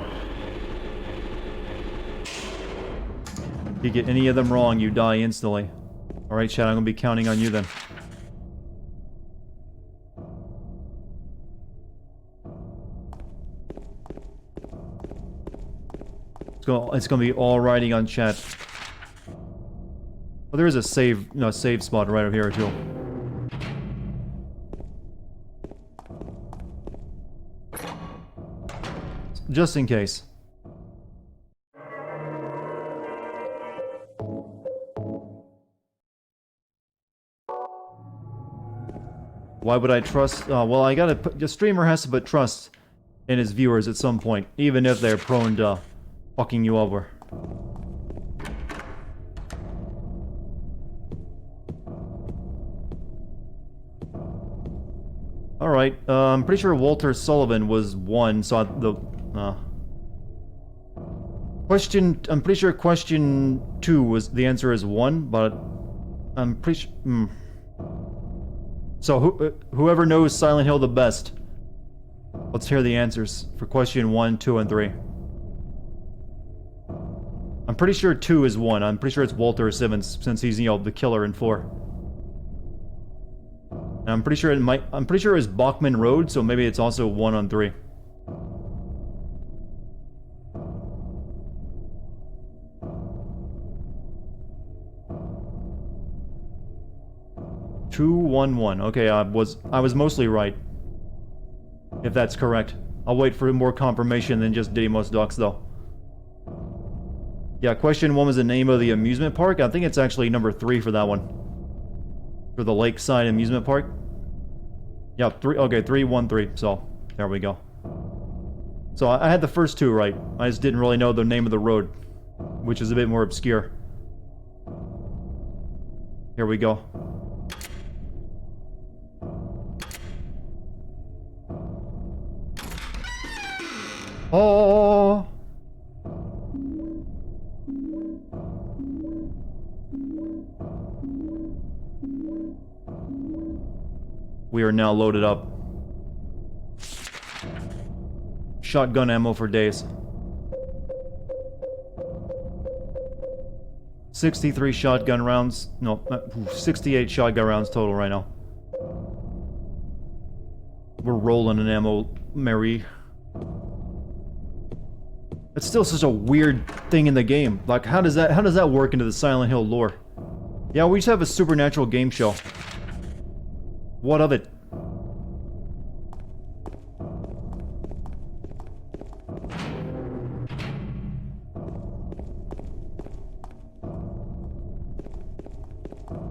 [SPEAKER 1] If you get any of them wrong, you die instantly. Alright, Chad, I'm gonna be counting on you then. It's gonna be all riding on chat. Well, there is a save spot right over here too. Just in case. Why would I trust? Well, I gotta put, the streamer has to put trust in his viewers at some point, even if they're prone to fucking you over. Alright, I'm pretty sure Walter Sullivan was 1, so I'm pretty sure question 2 was, the answer is 1, but I'm pretty sure, So whoever knows Silent Hill the best, let's hear the answers for question 1, 2, and 3. I'm pretty sure 2 is 1. I'm pretty sure it's Walter Simmons, since he's, the killer in 4. And I'm pretty sure I'm pretty sure it's Bachman Road, so maybe it's also 1 on 3. Two, 1, 1. Okay, I was mostly right. If that's correct. I'll wait for more confirmation than just Didymos Ducks, though. Yeah, question 1 was the name of the amusement park. I think it's actually number 3 for that one. For the Lakeside Amusement Park. Yeah, 3. Okay, 3, 1, 3. So, there we go. So, I had the first 2 right. I just didn't really know the name of the road, which is a bit more obscure. Here we go. Oh! We are now loaded up. Shotgun ammo for days. 63 shotgun rounds. No, 68 shotgun rounds total right now. We're rolling in ammo, Mary. It's still such a weird thing in the game. Like, how does that work into the Silent Hill lore? Yeah, we just have a supernatural game show. What of it?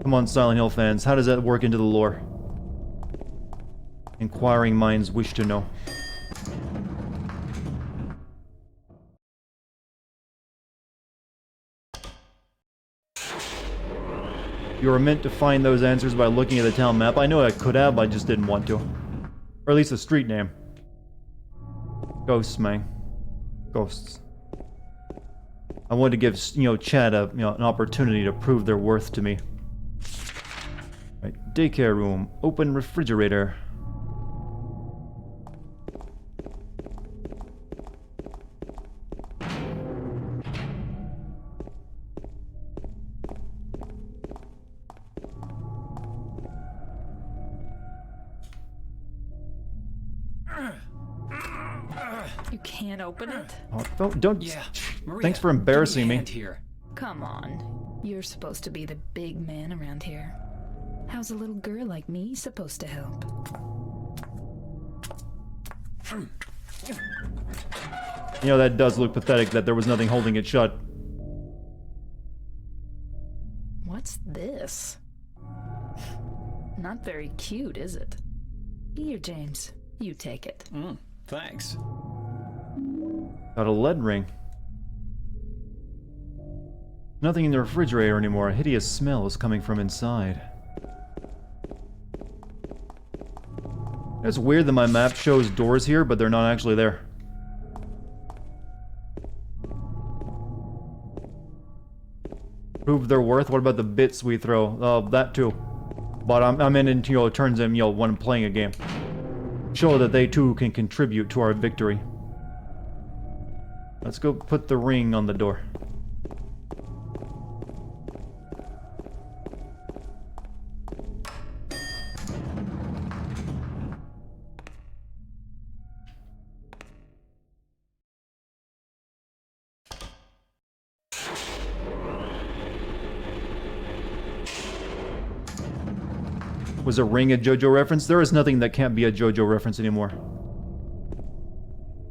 [SPEAKER 1] Come on, Silent Hill fans, how does that work into the lore? Inquiring minds wish to know. You were meant to find those answers by looking at the town map. I know I could have, I just didn't want to. Or at least the street name. Ghosts, man. Ghosts. I wanted to give, Chad an opportunity to prove their worth to me. Right, daycare room. Open refrigerator.
[SPEAKER 2] You can't open it?
[SPEAKER 1] Oh, don't.
[SPEAKER 3] Yeah, Maria,
[SPEAKER 1] Thanks for embarrassing
[SPEAKER 3] give me a
[SPEAKER 1] me.
[SPEAKER 3] hand here.
[SPEAKER 2] Come on. You're supposed to be the big man around here. How's a little girl like me supposed to help?
[SPEAKER 1] That does look pathetic that there was nothing holding it shut.
[SPEAKER 2] What's this? Not very cute, is it? Here, James. You take it.
[SPEAKER 3] Thanks.
[SPEAKER 1] Got a lead ring. Nothing in the refrigerator anymore. A hideous smell is coming from inside. It's weird that my map shows doors here, but they're not actually there. Prove their worth? What about the bits we throw? That too. But I'm in turns them, when I'm playing a game. Show that they too can contribute to our victory. Let's go put the ring on the door. Was a ring a JoJo reference? There is nothing that can't be a JoJo reference anymore.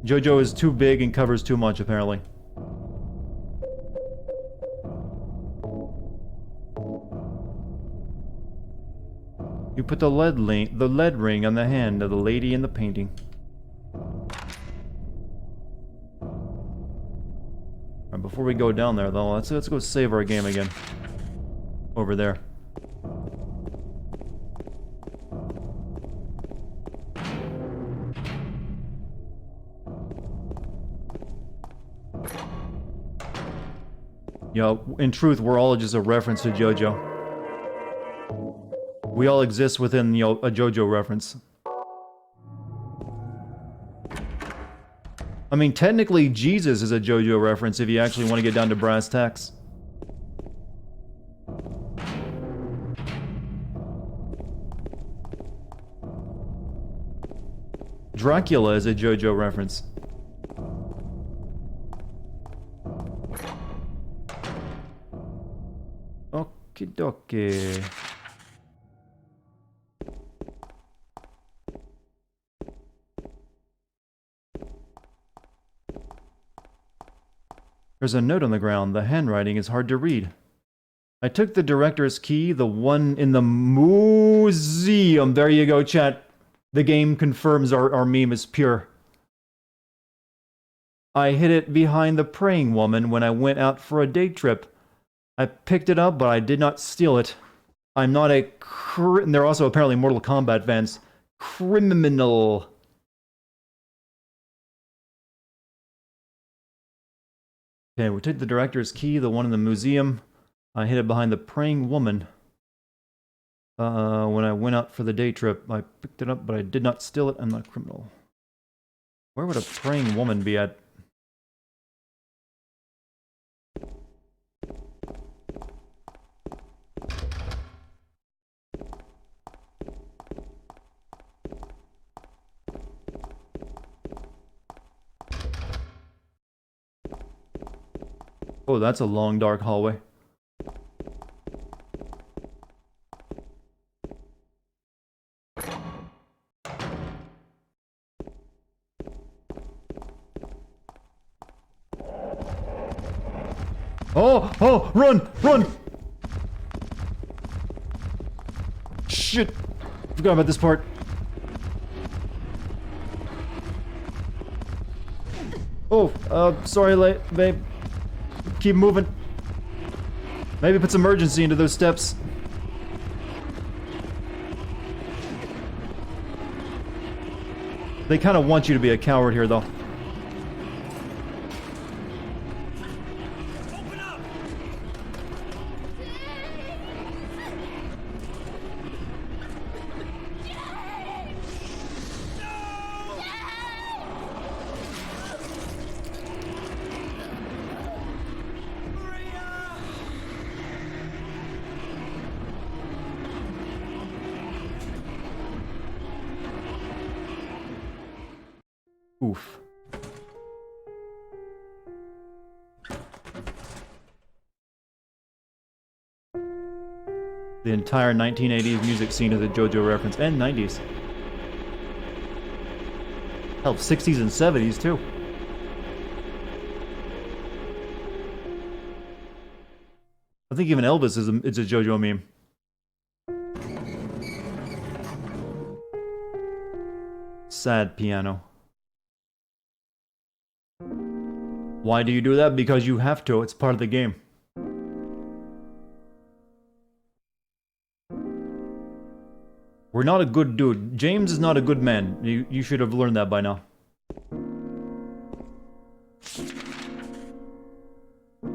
[SPEAKER 1] JoJo is too big and covers too much, apparently. You put the lead ring on the hand of the lady in the painting. Alright, before we go down there, though, let's go save our game again. Over there. In truth, we're all just a reference to JoJo. We all exist within, a JoJo reference. I mean, technically, Jesus is a JoJo reference if you actually want to get down to brass tacks. Dracula is a JoJo reference. Okie dokie. There's a note on the ground. The handwriting is hard to read. I took the director's key, the one in the museum. There you go, chat. The game confirms our meme is pure. I hid it behind the praying woman when I went out for a day trip. I picked it up, but I did not steal it. I'm not a and they're also apparently Mortal Kombat fans. Criminal. Okay, we took the director's key, the one in the museum. I hid it behind the praying woman. When I went out for the day trip, I picked it up, but I did not steal it. I'm not a criminal. Where would a praying woman be at? Oh, that's a long, dark hallway. Oh! Oh! Run! Run! Shit! Forgot about this part. Oh, sorry, babe. Keep moving. Maybe put some urgency into those steps. They kind of want you to be a coward here, though. Oof. The entire 1980s music scene is a JoJo reference, and 90s. Hell, 60s and 70s too. I think even Elvis is it's a JoJo meme. Sad piano. Why do you do that? Because you have to. It's part of the game. We're not a good dude. James is not a good man. You should have learned that by now.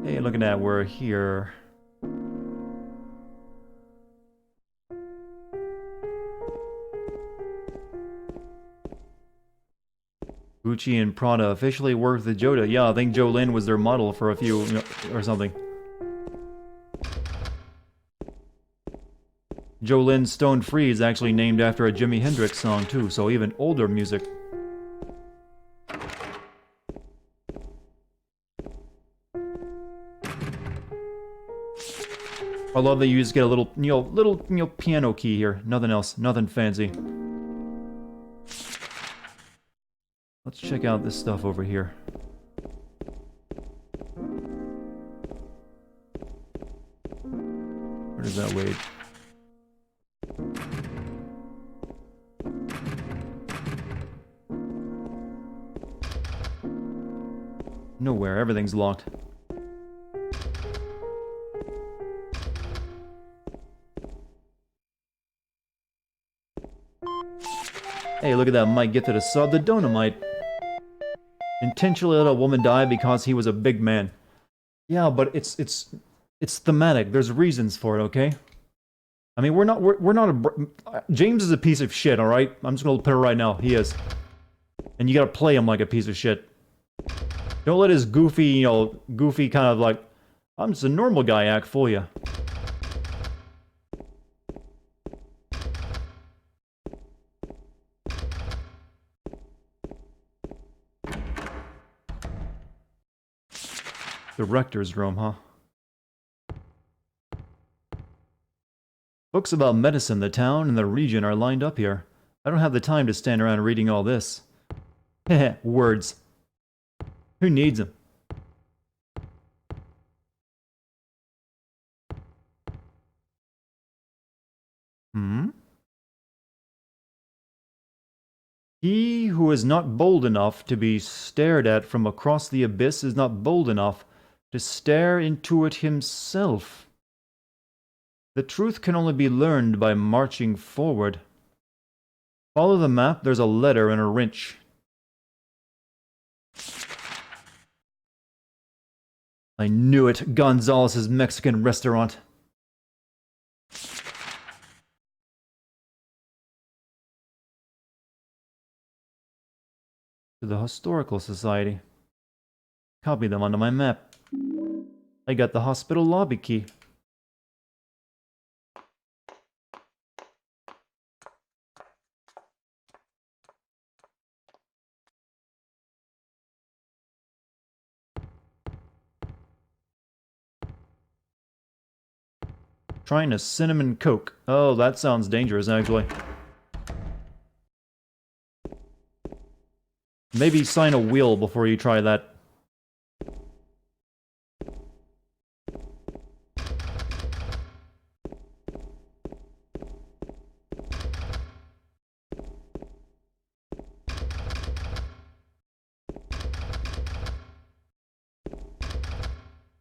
[SPEAKER 1] Hey, look at that. We're here. Gucci and Prada officially worked with Joda. Yeah, I think Jolene was their model for a few, or something. Jolene's Stone Free is actually named after a Jimi Hendrix song too, so even older music. I love that you just get a little, piano key here. Nothing else, nothing fancy. Let's check out this stuff over here. Where does that lead? Nowhere, everything's locked. Hey, look at that, Mike get to the sub, the Donamite. Intentionally let a woman die because he was a big man. Yeah, but it's thematic. There's reasons for it, okay? I mean, we're not a... James is a piece of shit, alright? I'm just gonna put it right now. He is. And you gotta play him like a piece of shit. Don't let his goofy, goofy kind of like, I'm just a normal guy act fool you. The rector's room, huh? Books about medicine, the town, and the region are lined up here. I don't have the time to stand around reading all this. Heh, words. Who needs them? Hmm? He who is not bold enough to be stared at from across the abyss is not bold enough to stare into it himself. The truth can only be learned by marching forward. Follow the map, there's a letter and a wrench. I knew it, Gonzalez's Mexican restaurant. To the Historical Society. Copy them onto my map. I got the hospital lobby key. Trying a cinnamon coke. Oh, that sounds dangerous, actually. Maybe sign a wheel before you try that.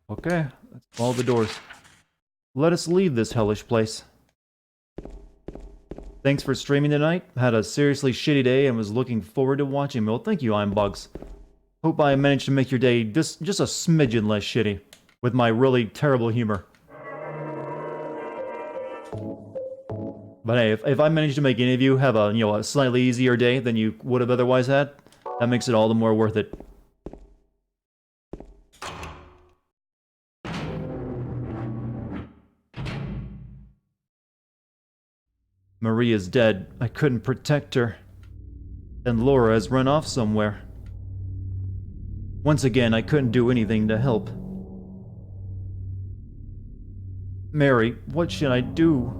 [SPEAKER 1] Okay, let's follow the doors. Let us leave this hellish place. Thanks for streaming tonight. Had a seriously shitty day and was looking forward to watching. Well, thank you, Bugs. Hope I managed to make your day just a smidgen less shitty with my really terrible humor. But hey, if I managed to make any of you have a, a slightly easier day than you would have otherwise had, that makes it all the more worth it. Maria's dead. I couldn't protect her. And Laura has run off somewhere. Once again, I couldn't do anything to help. Mary, what should I do?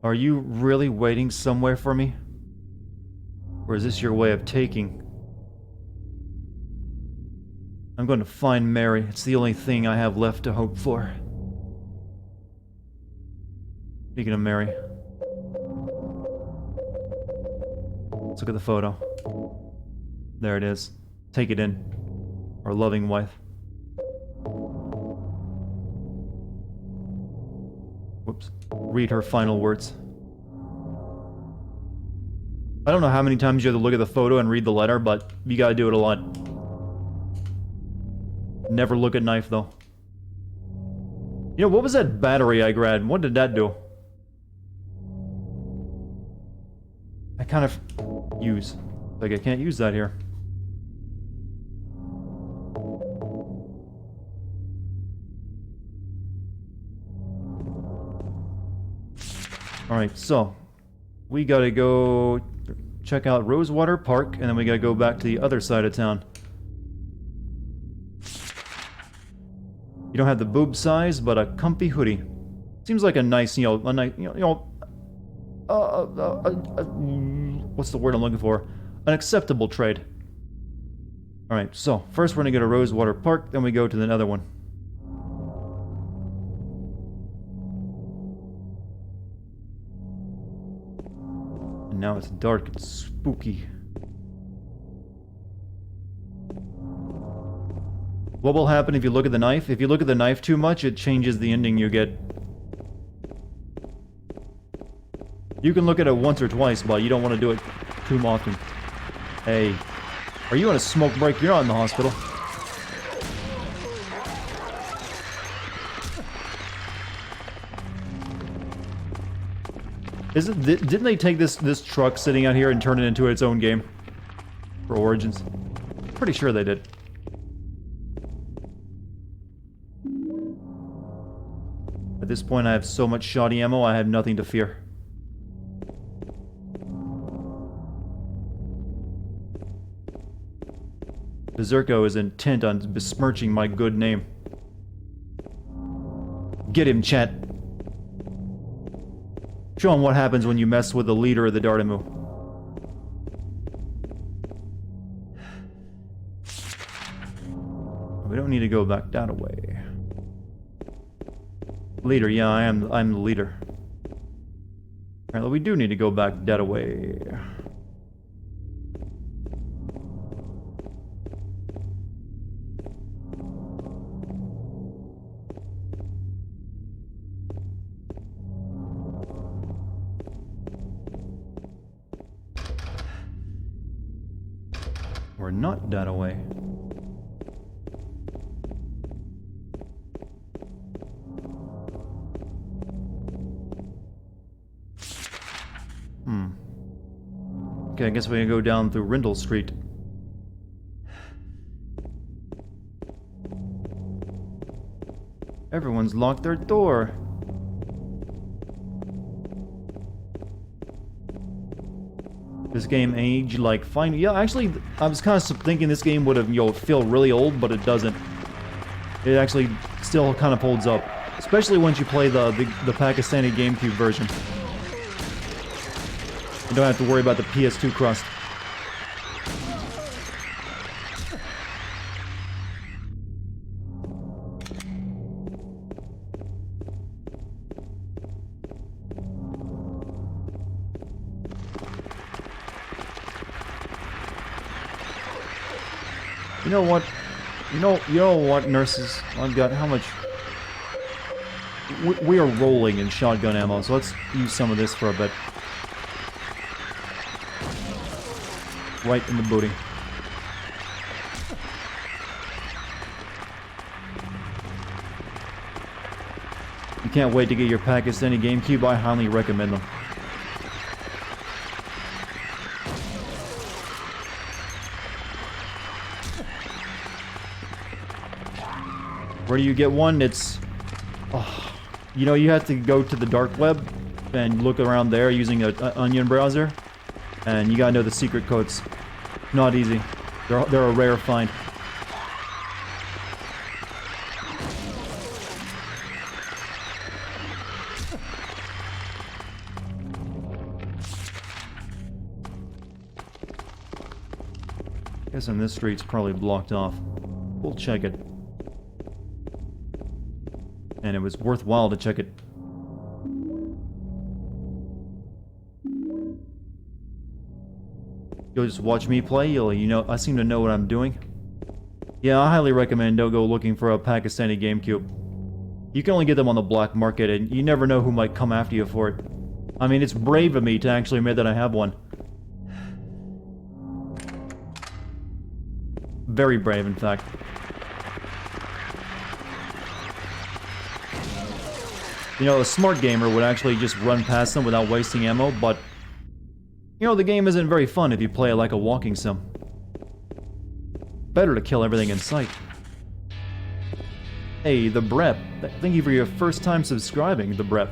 [SPEAKER 1] Are you really waiting somewhere for me? Or is this your way of taking? I'm going to find Mary. It's the only thing I have left to hope for. Speaking of Mary, let's look at the photo. There it is. Take it in. Our loving wife. Whoops. Read her final words. I don't know how many times you have to look at the photo and read the letter, but you gotta do it a lot. Never look at knife, though. You know, what was that battery I grabbed? What did that do? I kind of use. Like, I can't use that here. Alright, so we gotta go check out Rosewater Park, and then we gotta go back to the other side of town. You don't have the boob size, but a comfy hoodie. Seems like a nice, a nice, what's the word I'm looking for? An acceptable trade. Alright, so first we're gonna go to Rosewater Park, then we go to the other one. And now it's dark and spooky. What will happen if you look at the knife? If you look at the knife too much, it changes the ending you get. You can look at it once or twice, but you don't want to do it too often. Hey, are you on a smoke break? You're not in the hospital. Didn't they take this truck sitting out here and turn it into its own game? For Origins? Pretty sure they did. At this point I have so much shoddy ammo, I have nothing to fear. Berserko is intent on besmirching my good name. Get him, chat. Show him what happens when you mess with the leader of the Dartimu. We don't need to go back that way. Leader, yeah, I'm the leader. Alright, we do need to go back that way. We're not that away. Okay, I guess we're gonna go down through Rindle Street. Everyone's locked their door. This game aged like fine. Yeah, actually, I was kind of thinking this game would have, feel really old, but it doesn't. It actually still kind of holds up. Especially once you play the Pakistani GameCube version. You don't have to worry about the PS2 crust. You know what? You know what, nurses? I've got how much? We are rolling in shotgun ammo, so let's use some of this for a bit. Right in the booty. You can't wait to get your Pakistani GameCube. I highly recommend them. Where do you get one? It's... Oh, you know, you have to go to the dark web and look around there using an onion browser. And you gotta know the secret codes. Not easy. They're a rare find. Guess in this street's probably blocked off. We'll check it. And it was worthwhile to check it. You'll just watch me play, you know, I seem to know what I'm doing. Yeah, I highly recommend don't go looking for a Pakistani GameCube. You can only get them on the black market, and you never know who might come after you for it. I mean, it's brave of me to actually admit that I have one. Very brave, in fact. You know, a smart gamer would actually just run past them without wasting ammo, but... You know, the game isn't very fun if you play it like a walking sim. Better to kill everything in sight. Hey, the Brep. Thank you for your first time subscribing, the Brep.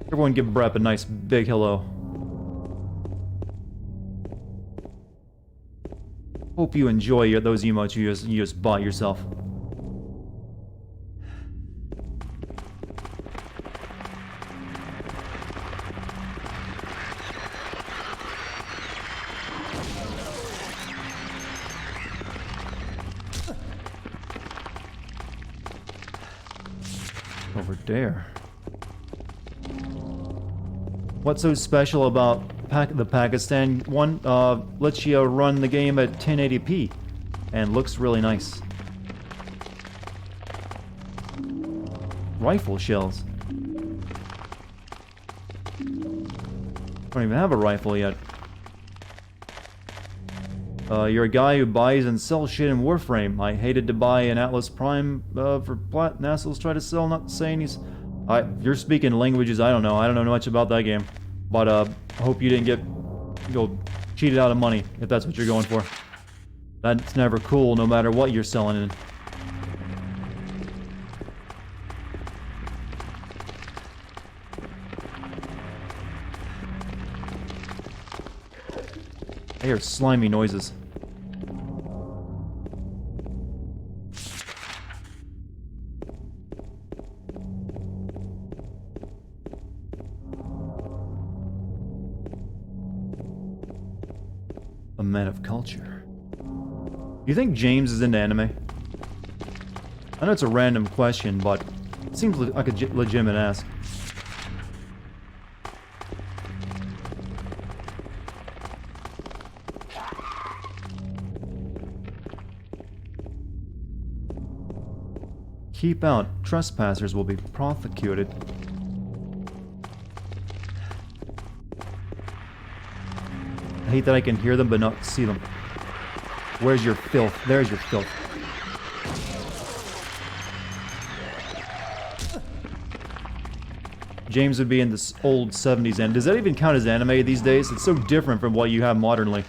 [SPEAKER 1] Everyone give Brep a nice big hello. Hope you enjoy those emotes you just bought yourself. Over there. What's so special about the Pakistan one? Lets you run the game at 1080p and looks really nice. Rifle shells. Don't even have a rifle yet. You're a guy who buys and sells shit in Warframe. I hated to buy an Atlas Prime for Plat. NASA's try to sell, not saying he's... You're speaking languages I don't know. I don't know much about that game. But I hope you didn't get cheated out of money, if that's what you're going for. That's never cool, no matter what you're selling in. I hear slimy noises. A man of culture. You think James is into anime? I know it's a random question, but it seems like a legitimate ask. Keep out. Trespassers will be prosecuted. I hate that I can hear them but not see them. Where's your filth? There's your filth. James would be in this old 70s and does that even count as anime these days? It's so different from what you have modernly.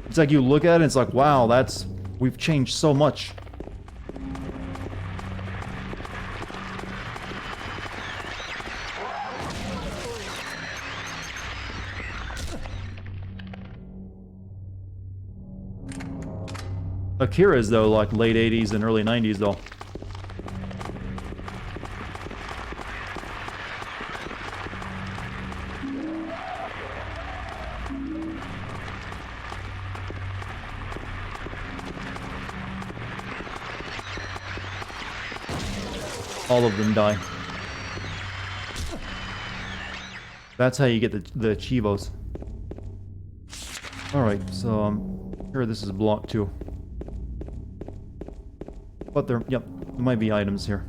[SPEAKER 1] It's like you look at it and it's like, wow, we've changed so much. Akira's, though, like late 80s and early 90s, though. All of them die. That's how you get the Chivos. Alright, so I'm sure this is blocked too. But there might be items here.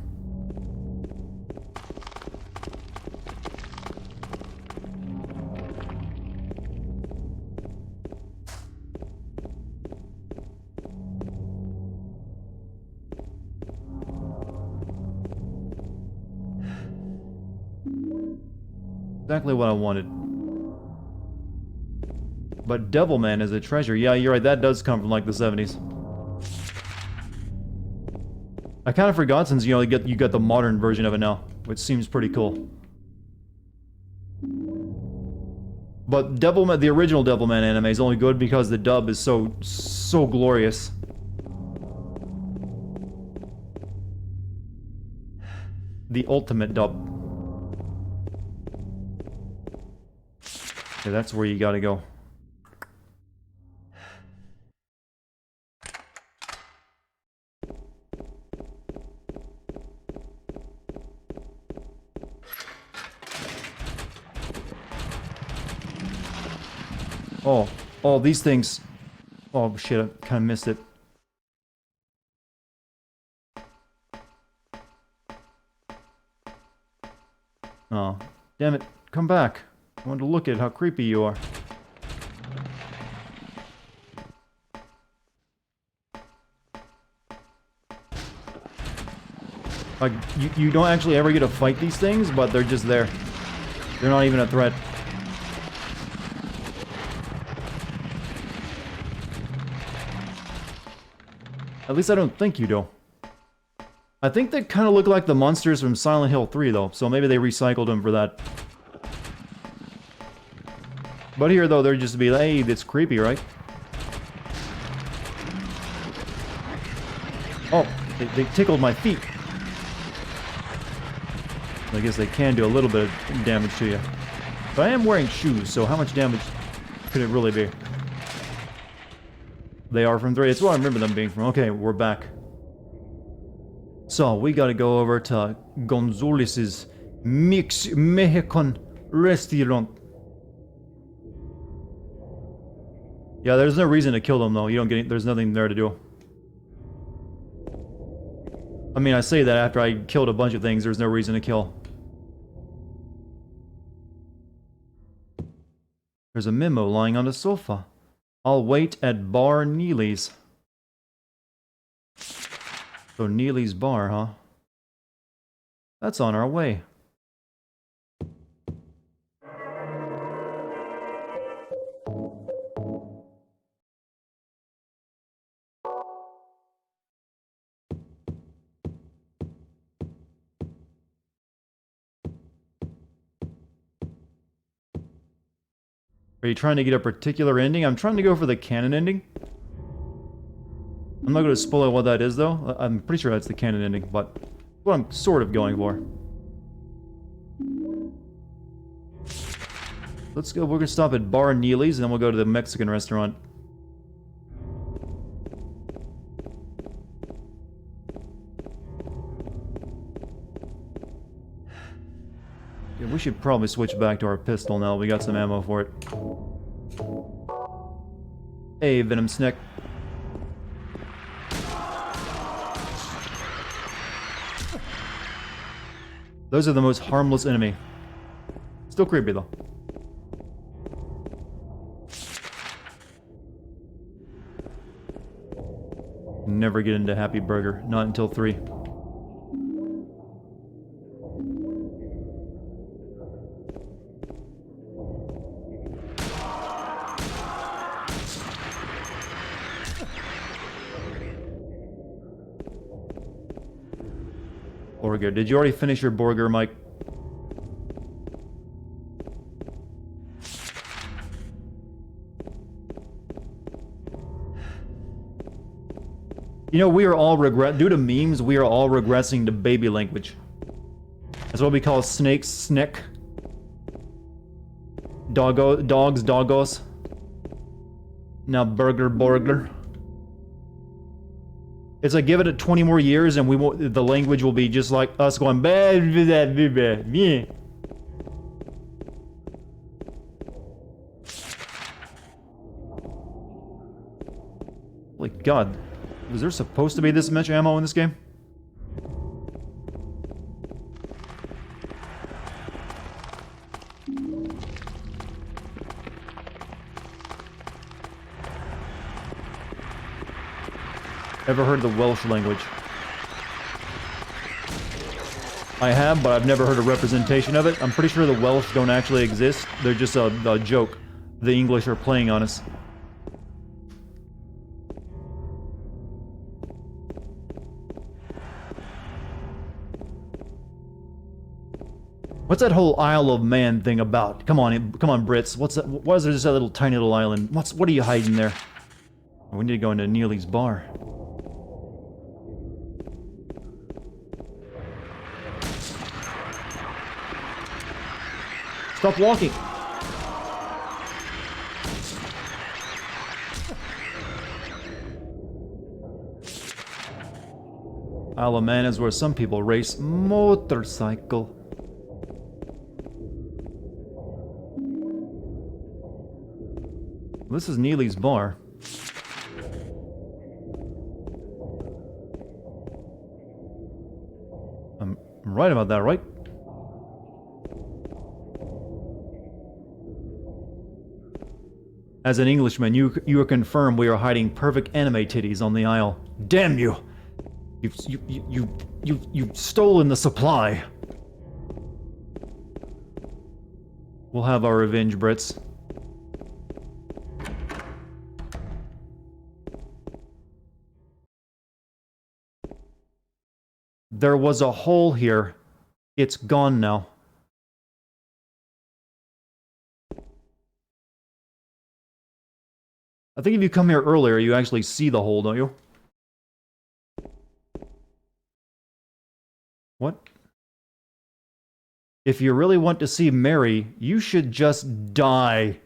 [SPEAKER 1] Exactly what I wanted. But Devilman is a treasure. Yeah, you're right. That does come from like the 70s. I kind of forgot since you got the modern version of it now, which seems pretty cool. But Devilman, the original Devilman anime is only good because the dub is so glorious. The ultimate dub. Okay, that's where you gotta go. Oh, these things. Oh shit, I kind of missed it. Oh, damn it. Come back. I wanted to look at how creepy you are. Like, you don't actually ever get to fight these things, but they're just there. They're not even a threat. At least I don't think you do. I think they kind of look like the monsters from Silent Hill 3, though, so maybe they recycled them for that. But here, though, they're just to be like, hey, that's creepy, right? Oh, they tickled my feet. I guess they can do a little bit of damage to you. But I am wearing shoes, so how much damage could it really be? They are from 3. That's what I remember them being from. Okay, we're back. So, we gotta go over to Gonzalez's Mexican restaurant. Yeah, there's no reason to kill them, though. You don't get there's nothing there to do. I mean, I say that after I killed a bunch of things, there's no reason to kill. There's a memo lying on the sofa. I'll wait at Bar Neely's. So Neely's Bar, huh? That's on our way. Are you trying to get a particular ending? I'm trying to go for the canon ending. I'm not going to spoil what that is, though. I'm pretty sure that's the canon ending, but what I'm sort of going for. Let's go. We're going to stop at Bar Neely's, and then we'll go to the Mexican restaurant. Yeah, we should probably switch back to our pistol now. We got some ammo for it. Hey, Venom Snick. Those are the most harmless enemy. Still creepy, though. Never get into Happy Burger. Not until 3. Burger. Did you already finish your burger, Mike? You know, we are all due to memes, we are all regressing to baby language. That's what we call snakes, snick. Dogs, doggos. Now burglar. It's like, give it 20 more years and the language will be just like us going yeah. Holy God, was there supposed to be this much ammo in this game? Ever heard the Welsh language? I have, but I've never heard a representation of it. I'm pretty sure the Welsh don't actually exist. They're just a joke the English are playing on us. What's that whole Isle of Man thing about? Come on, Brits. What's that? Why is there just that little tiny little island? What are you hiding there? We need to go into Neely's bar. Stop walking! Isle of Man is where some people race motorcycle. This is Neely's bar. I'm right about that, right? As an Englishman, you confirm we are hiding perfect anime titties on the aisle. Damn you! You've stolen the supply. We'll have our revenge, Brits. There was a hole here. It's gone now. I think if you come here earlier, you actually see the hole, don't you? What? If you really want to see Mary, you should just die.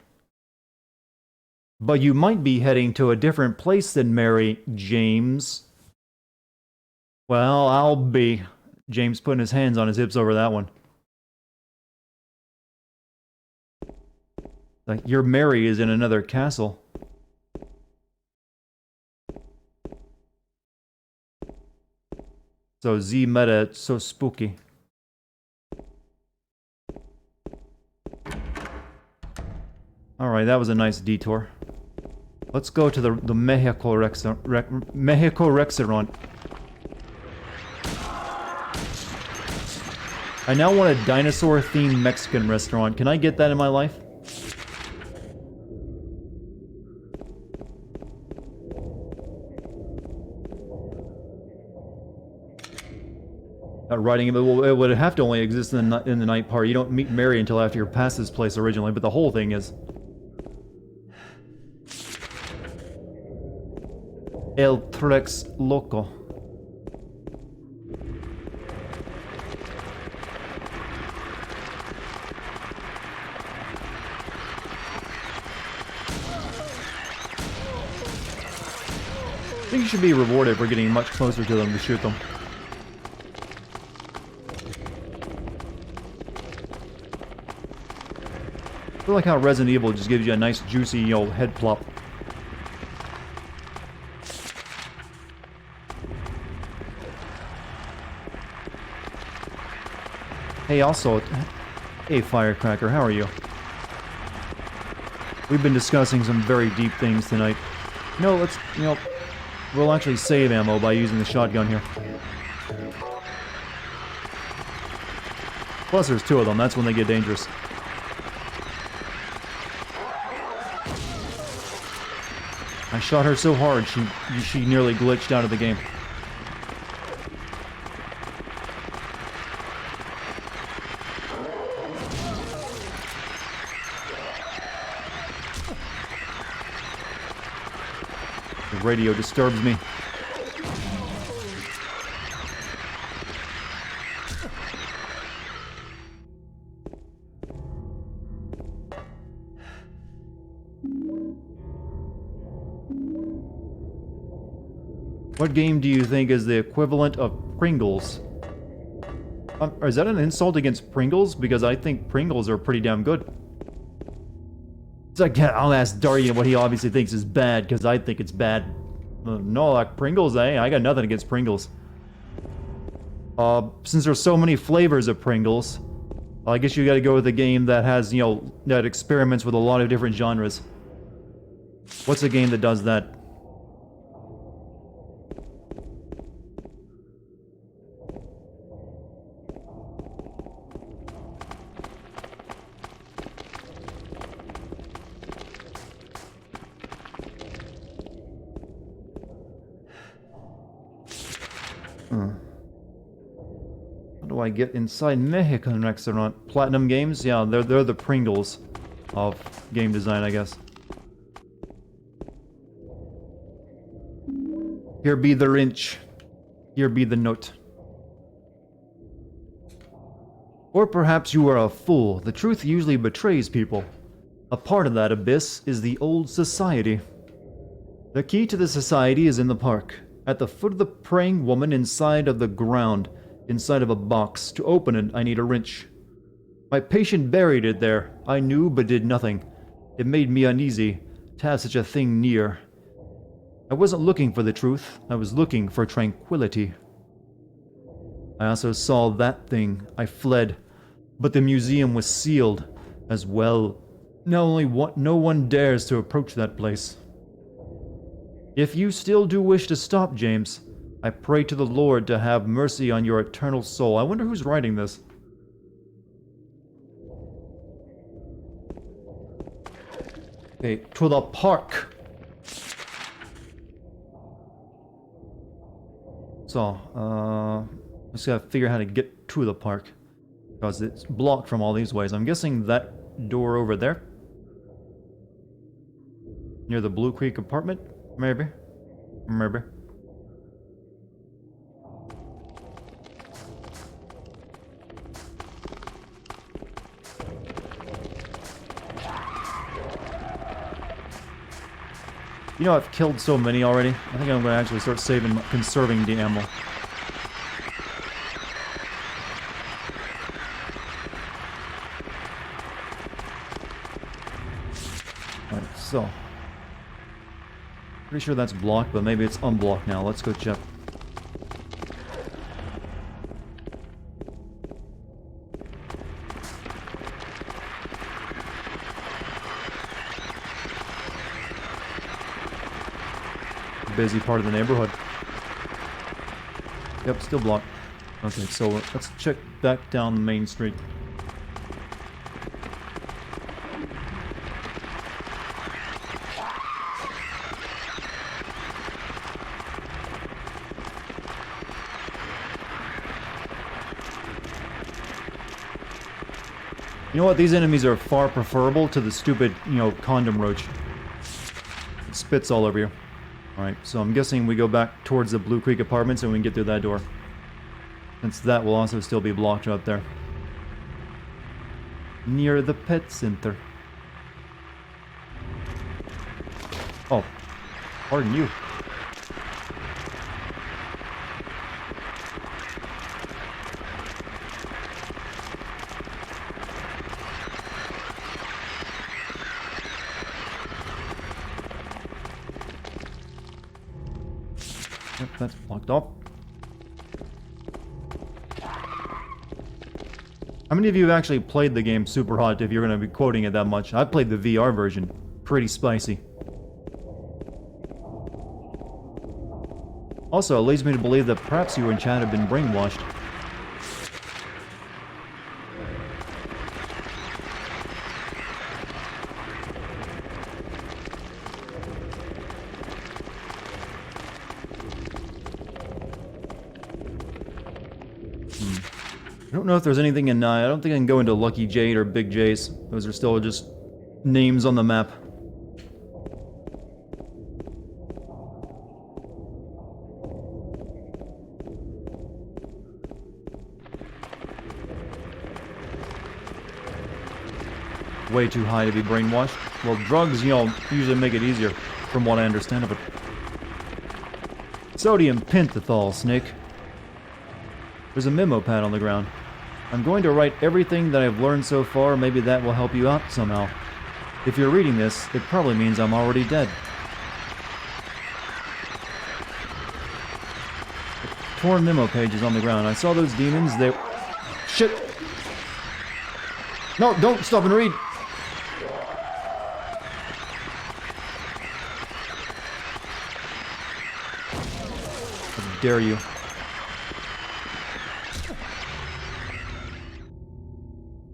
[SPEAKER 1] But you might be heading to a different place than Mary, James. Well, I'll be. James putting his hands on his hips over that one. Like, your Mary is in another castle. So Z meta, it's so spooky. Alright, that was a nice detour. Let's go to the Mexico restaurant. I now want a dinosaur-themed Mexican restaurant. Can I get that in my life? Writing it would have to only exist in the night part. You don't meet Mary until after you're past this place originally, but the whole thing is El Trex Loco. I think you should be rewarded for getting much closer to them to shoot them. I feel like how Resident Evil just gives you a nice juicy, head plop. Hey, also, hey Firecracker, how are you? We've been discussing some very deep things tonight. No, we'll actually save ammo by using the shotgun here. Plus there's two of them, that's when they get dangerous. I shot her so hard, she nearly glitched out of the game. The radio disturbs me. What game do you think is the equivalent of Pringles? Or is that an insult against Pringles? Because I think Pringles are pretty damn good. So I'll ask Dartigan what he obviously thinks is bad, because I think it's bad. No, like Pringles, eh? I got nothing against Pringles. Since there's so many flavors of Pringles, I guess you gotta go with a game that has, you know, that experiments with a lot of different genres. What's a game that does that? How do I get inside Mexican restaurant? Platinum Games? Yeah, they're the Pringles of game design, I guess. Here be the wrench. Here be the note. Or perhaps you are a fool. The truth usually betrays people. A part of that abyss is the old society. The key to the society is in the park. At the foot of the praying woman inside of the ground, inside of a box. To open it, I need a wrench. My patient buried it there. I knew but did nothing. It made me uneasy to have such a thing near. I wasn't looking for the truth. I was looking for tranquility. I also saw that thing. I fled. But the museum was sealed as well. No one dares to approach that place. If you still do wish to stop, James, I pray to the Lord to have mercy on your eternal soul. I wonder who's writing this. Okay, to the park. So, just gotta figure out how to get to the park. Because it's blocked from all these ways. I'm guessing that door over there? Near the Blue Creek apartment? Maybe. Maybe. You know, I've killed so many already. I think I'm going to actually start conserving the ammo. Alright, so. Pretty sure that's blocked, but maybe it's unblocked now. Let's go check. Busy part of the neighborhood. Yep, still blocked. Okay, so let's check back down Main Street. You know what? These enemies are far preferable to the stupid, you know, condom roach. It spits all over you. Alright, so I'm guessing we go back towards the Blue Creek Apartments and we can get through that door. Since that will also still be blocked up there. Near the pet center. Oh, pardon you. Yep, that's blocked off. How many of you have actually played the game Super Hot if you're going to be quoting it that much? I played the VR version. Pretty spicy. Also, it leads me to believe that perhaps you in chat have been brainwashed. I don't know if there's anything in, I don't think I can go into Lucky Jade or Big J's. Those are still just names on the map. Way too high to be brainwashed. Well, drugs, you know, usually make it easier, from what I understand of it. Sodium pentothal, Snake. There's a memo pad on the ground. I'm going to write everything that I've learned so far. Maybe that will help you out somehow. If you're reading this, it probably means I'm already dead. Torn memo pages on the ground. I saw those demons. They... Shit! No, don't stop and read! How dare you.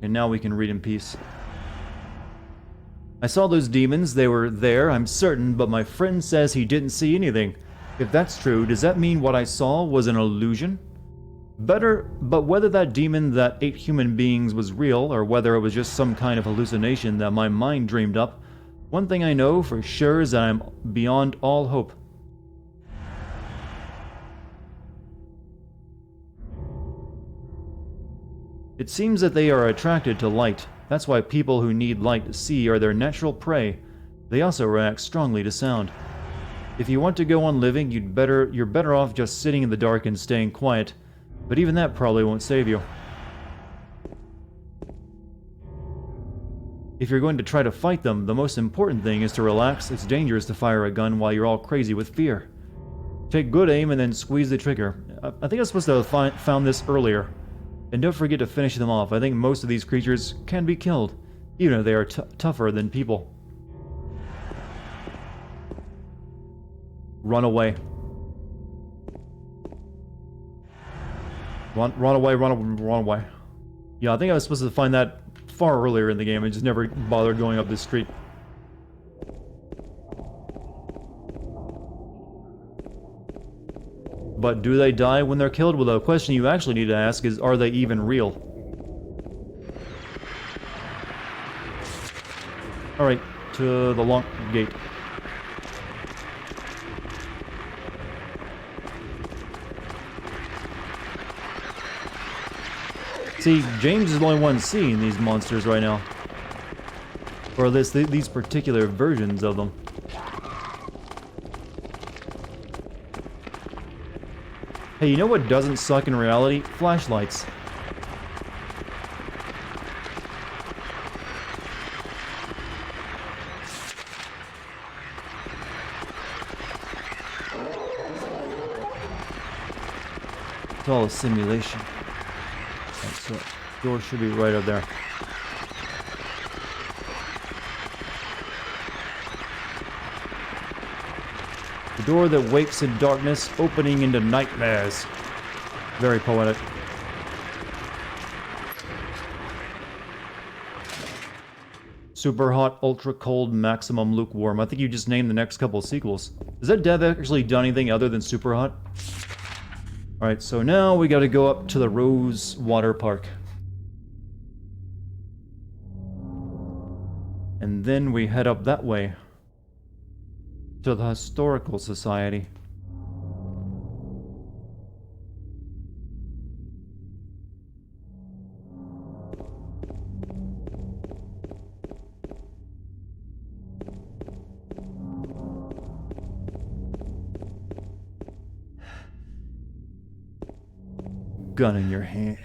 [SPEAKER 1] And now we can read in peace. I saw those demons. They were there, I'm certain, but my friend says he didn't see anything. If that's true, does that mean what I saw was an illusion? But whether that demon that ate human beings was real, or whether it was just some kind of hallucination that my mind dreamed up, one thing I know for sure is that I'm beyond all hope. It seems that they are attracted to light. That's why people who need light to see are their natural prey. They also react strongly to sound. If you want to go on living, you're better off just sitting in the dark and staying quiet. But even that probably won't save you. If you're going to try to fight them, the most important thing is to relax. It's dangerous to fire a gun while you're all crazy with fear. Take good aim and then squeeze the trigger. I think I was supposed to have found this earlier. And don't forget to finish them off. I think most of these creatures can be killed, even if they are tougher than people. Run away. Run away. Yeah, I think I was supposed to find that far earlier in the game. I just never bothered going up this street. But do they die when they're killed? Well, the question you actually need to ask is, are they even real? Alright, to the long gate. See, James is the only one seeing these monsters right now. Or at least these particular versions of them. Hey, you know what doesn't suck in reality? Flashlights. It's all a simulation. Right, so, door should be right up there. The door that wakes in darkness, opening into nightmares. Very poetic. Super hot, ultra cold, maximum lukewarm. I think you just named the next couple sequels. Has that dev actually done anything other than super hot? Alright, so now we gotta go up to the Rose Water Park. And then we head up that way. To the Historical Society. Gun in your hand.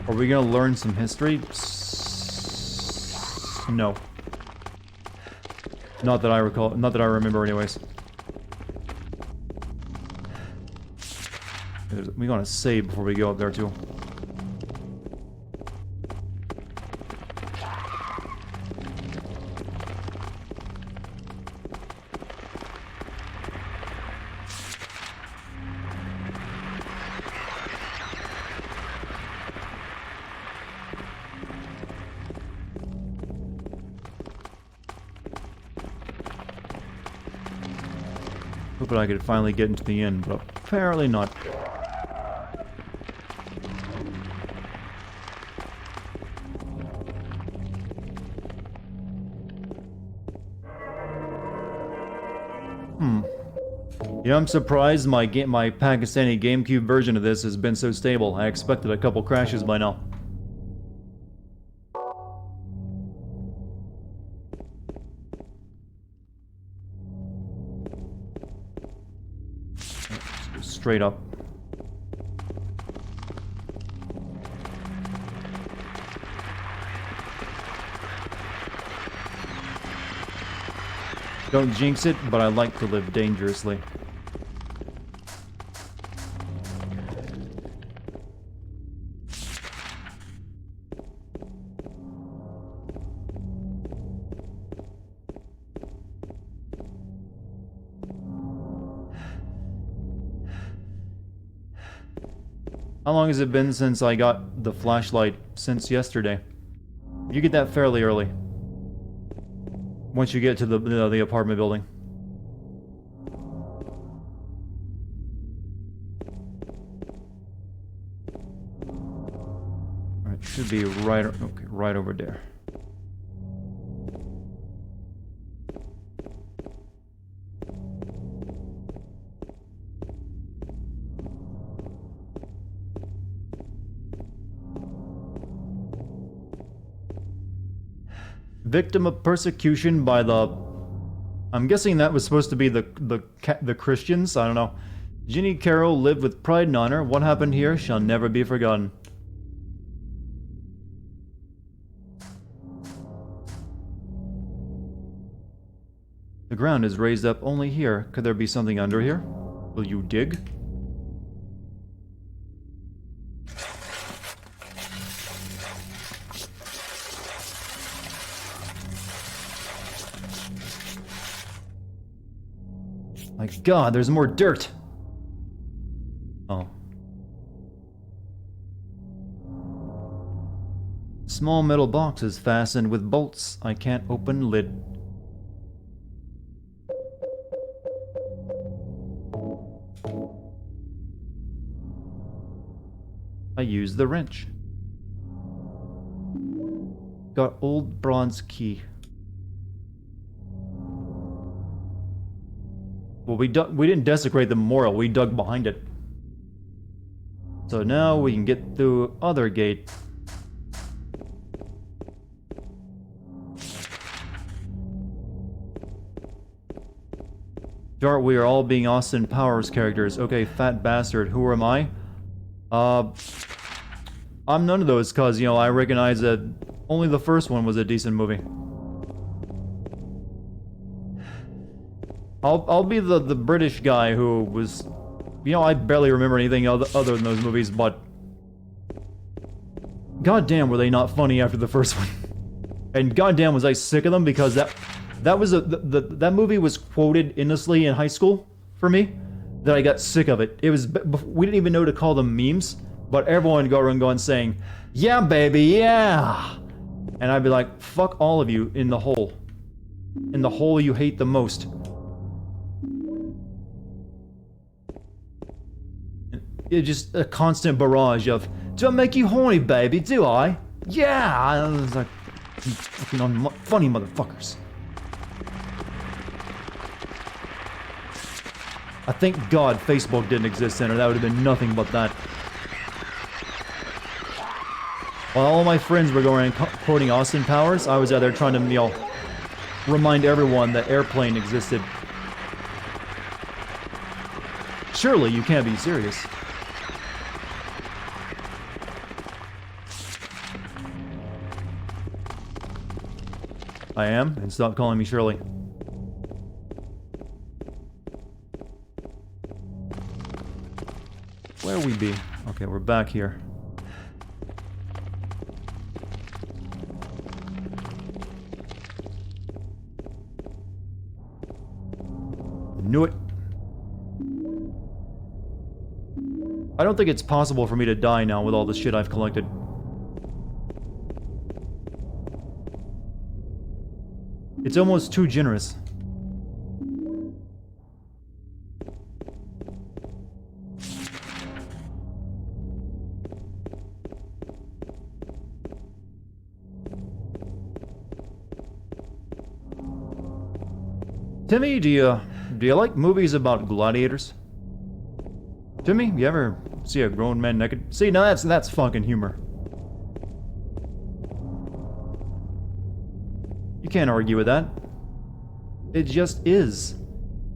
[SPEAKER 1] Are we gonna learn some history? No. Not that I recall. Not that I remember anyways. We gotta save before we go up there too. Hoping I could finally get into the inn, but apparently not. You know, I'm surprised my Pakistani GameCube version of this has been so stable. I expected a couple crashes by now. Let's go straight up. Don't jinx it, but I like to live dangerously. How long has it been since I got the flashlight? Since yesterday. You get that fairly early. Once you get to the apartment building. Alright, should be right, okay, right over there. Victim of persecution by the... I'm guessing that was supposed to be the Christians, I don't know. Ginny Carroll lived with pride and honor. What happened here shall never be forgotten. The ground is raised up only here. Could there be something under here? Will you dig? My God, there's more dirt! Oh. Small metal box is fastened with bolts. I can't open lid. I use the wrench. Got old bronze key. Well, we didn't desecrate the memorial, we dug behind it. So now we can get through other gate. Dart, we are all being Austin Powers characters. Okay, fat bastard, who am I? I'm none of those, cause, you know, I recognize that only the first one was a decent movie. I'll be the British guy who was... You know, I barely remember anything other than those movies, but... goddamn were they not funny after the first one. And goddamn was I sick of them, because that movie was quoted endlessly in high school for me, that I got sick of it. It was... we didn't even know to call them memes, but everyone would go around going saying, "Yeah, baby, yeah!" And I'd be like, fuck all of you in the hole. In the hole you hate the most. It's just a constant barrage of, "Do I make you horny, baby? Do I? Yeah!" I was like, fucking funny motherfuckers. I thank God Facebook didn't exist then, or that would have been nothing but that. While all my friends were going and quoting Austin Powers, I was out there trying to, you know, remind everyone that Airplane existed. Surely you can't be serious. I am, and stop calling me Shirley. Where we be? Okay, we're back here. Knew it. I don't think it's possible for me to die now with all the shit I've collected. It's almost too generous. Timmy, do you do you like movies about gladiators? Timmy, you ever see a grown man naked? See, now that's fucking humor. You can't argue with that. It just is.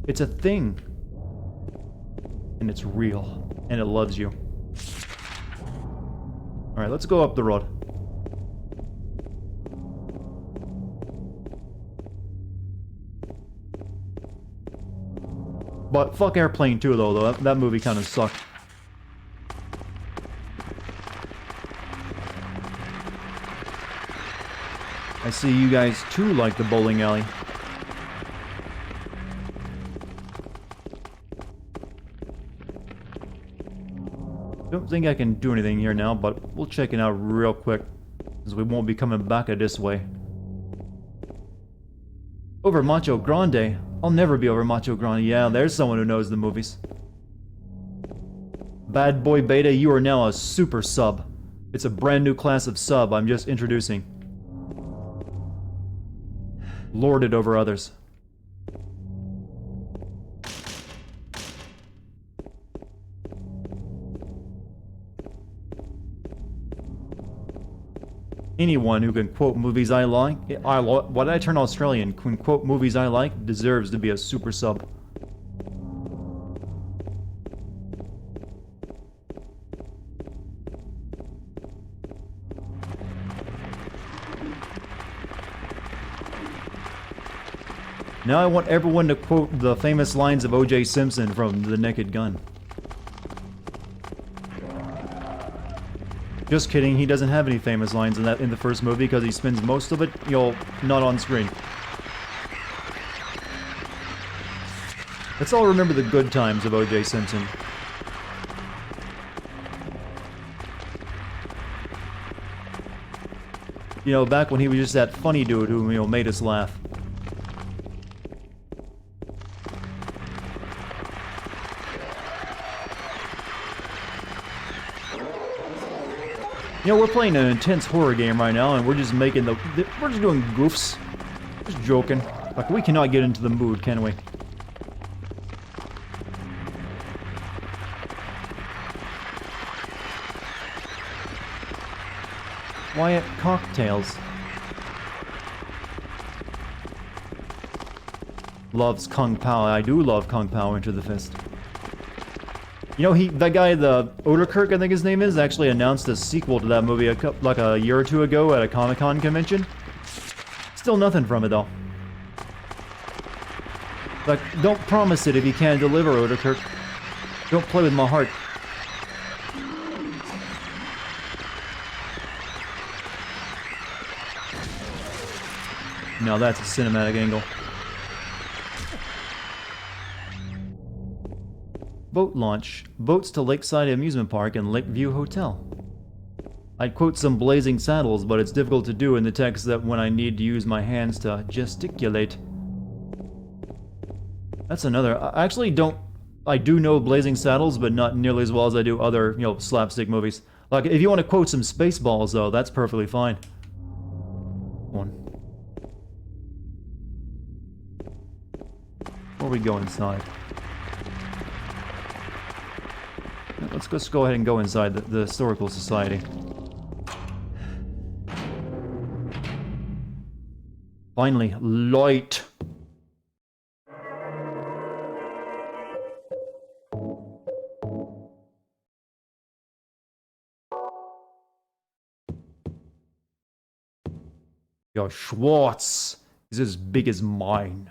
[SPEAKER 1] It's a thing. And it's real. And it loves you. Alright, let's go up the road. But fuck Airplane 2 though. That movie kind of sucked. I see you guys too like the bowling alley. Don't think I can do anything here now, but we'll check it out real quick, as we won't be coming back this way. Over Macho Grande? I'll never be over Macho Grande. Yeah, there's someone who knows the movies. Bad Boy Beta, you are now a super sub. It's a brand new class of sub I'm just introducing. Lord it over others. Anyone who can quote movies I like, why did I turn Australian? Can quote movies I like deserves to be a super sub. Now I want everyone to quote the famous lines of O.J. Simpson from The Naked Gun. Just kidding, he doesn't have any famous lines in the first movie because he spends most of it, not on screen. Let's all remember the good times of O.J. Simpson. You know, back when he was just that funny dude who, made us laugh. We're playing an intense horror game right now, and we're just making we're just doing goofs. Just joking. Like, we cannot get into the mood, can we? Wyatt Cocktails. Loves Kung Pao. I do love Kung Pao Enter the Fist. That guy, the Oderkirk, I think his name is, actually announced a sequel to that movie like a year or two ago at a Comic-Con convention. Still nothing from it, though. Like, don't promise it if you can't deliver, Oderkirk. Don't play with my heart. No, that's a cinematic angle. Boat launch. Boats to Lakeside Amusement Park and Lakeview Hotel. I'd quote some Blazing Saddles, but it's difficult to do in the text that when I need to use my hands to gesticulate. That's another. I do know Blazing Saddles, but not nearly as well as I do other, slapstick movies. Like, if you want to quote some Spaceballs, though, that's perfectly fine. One. Before we go inside. Let's just go ahead and go inside the Historical Society. Finally, light! Your Schwartz is as big as mine.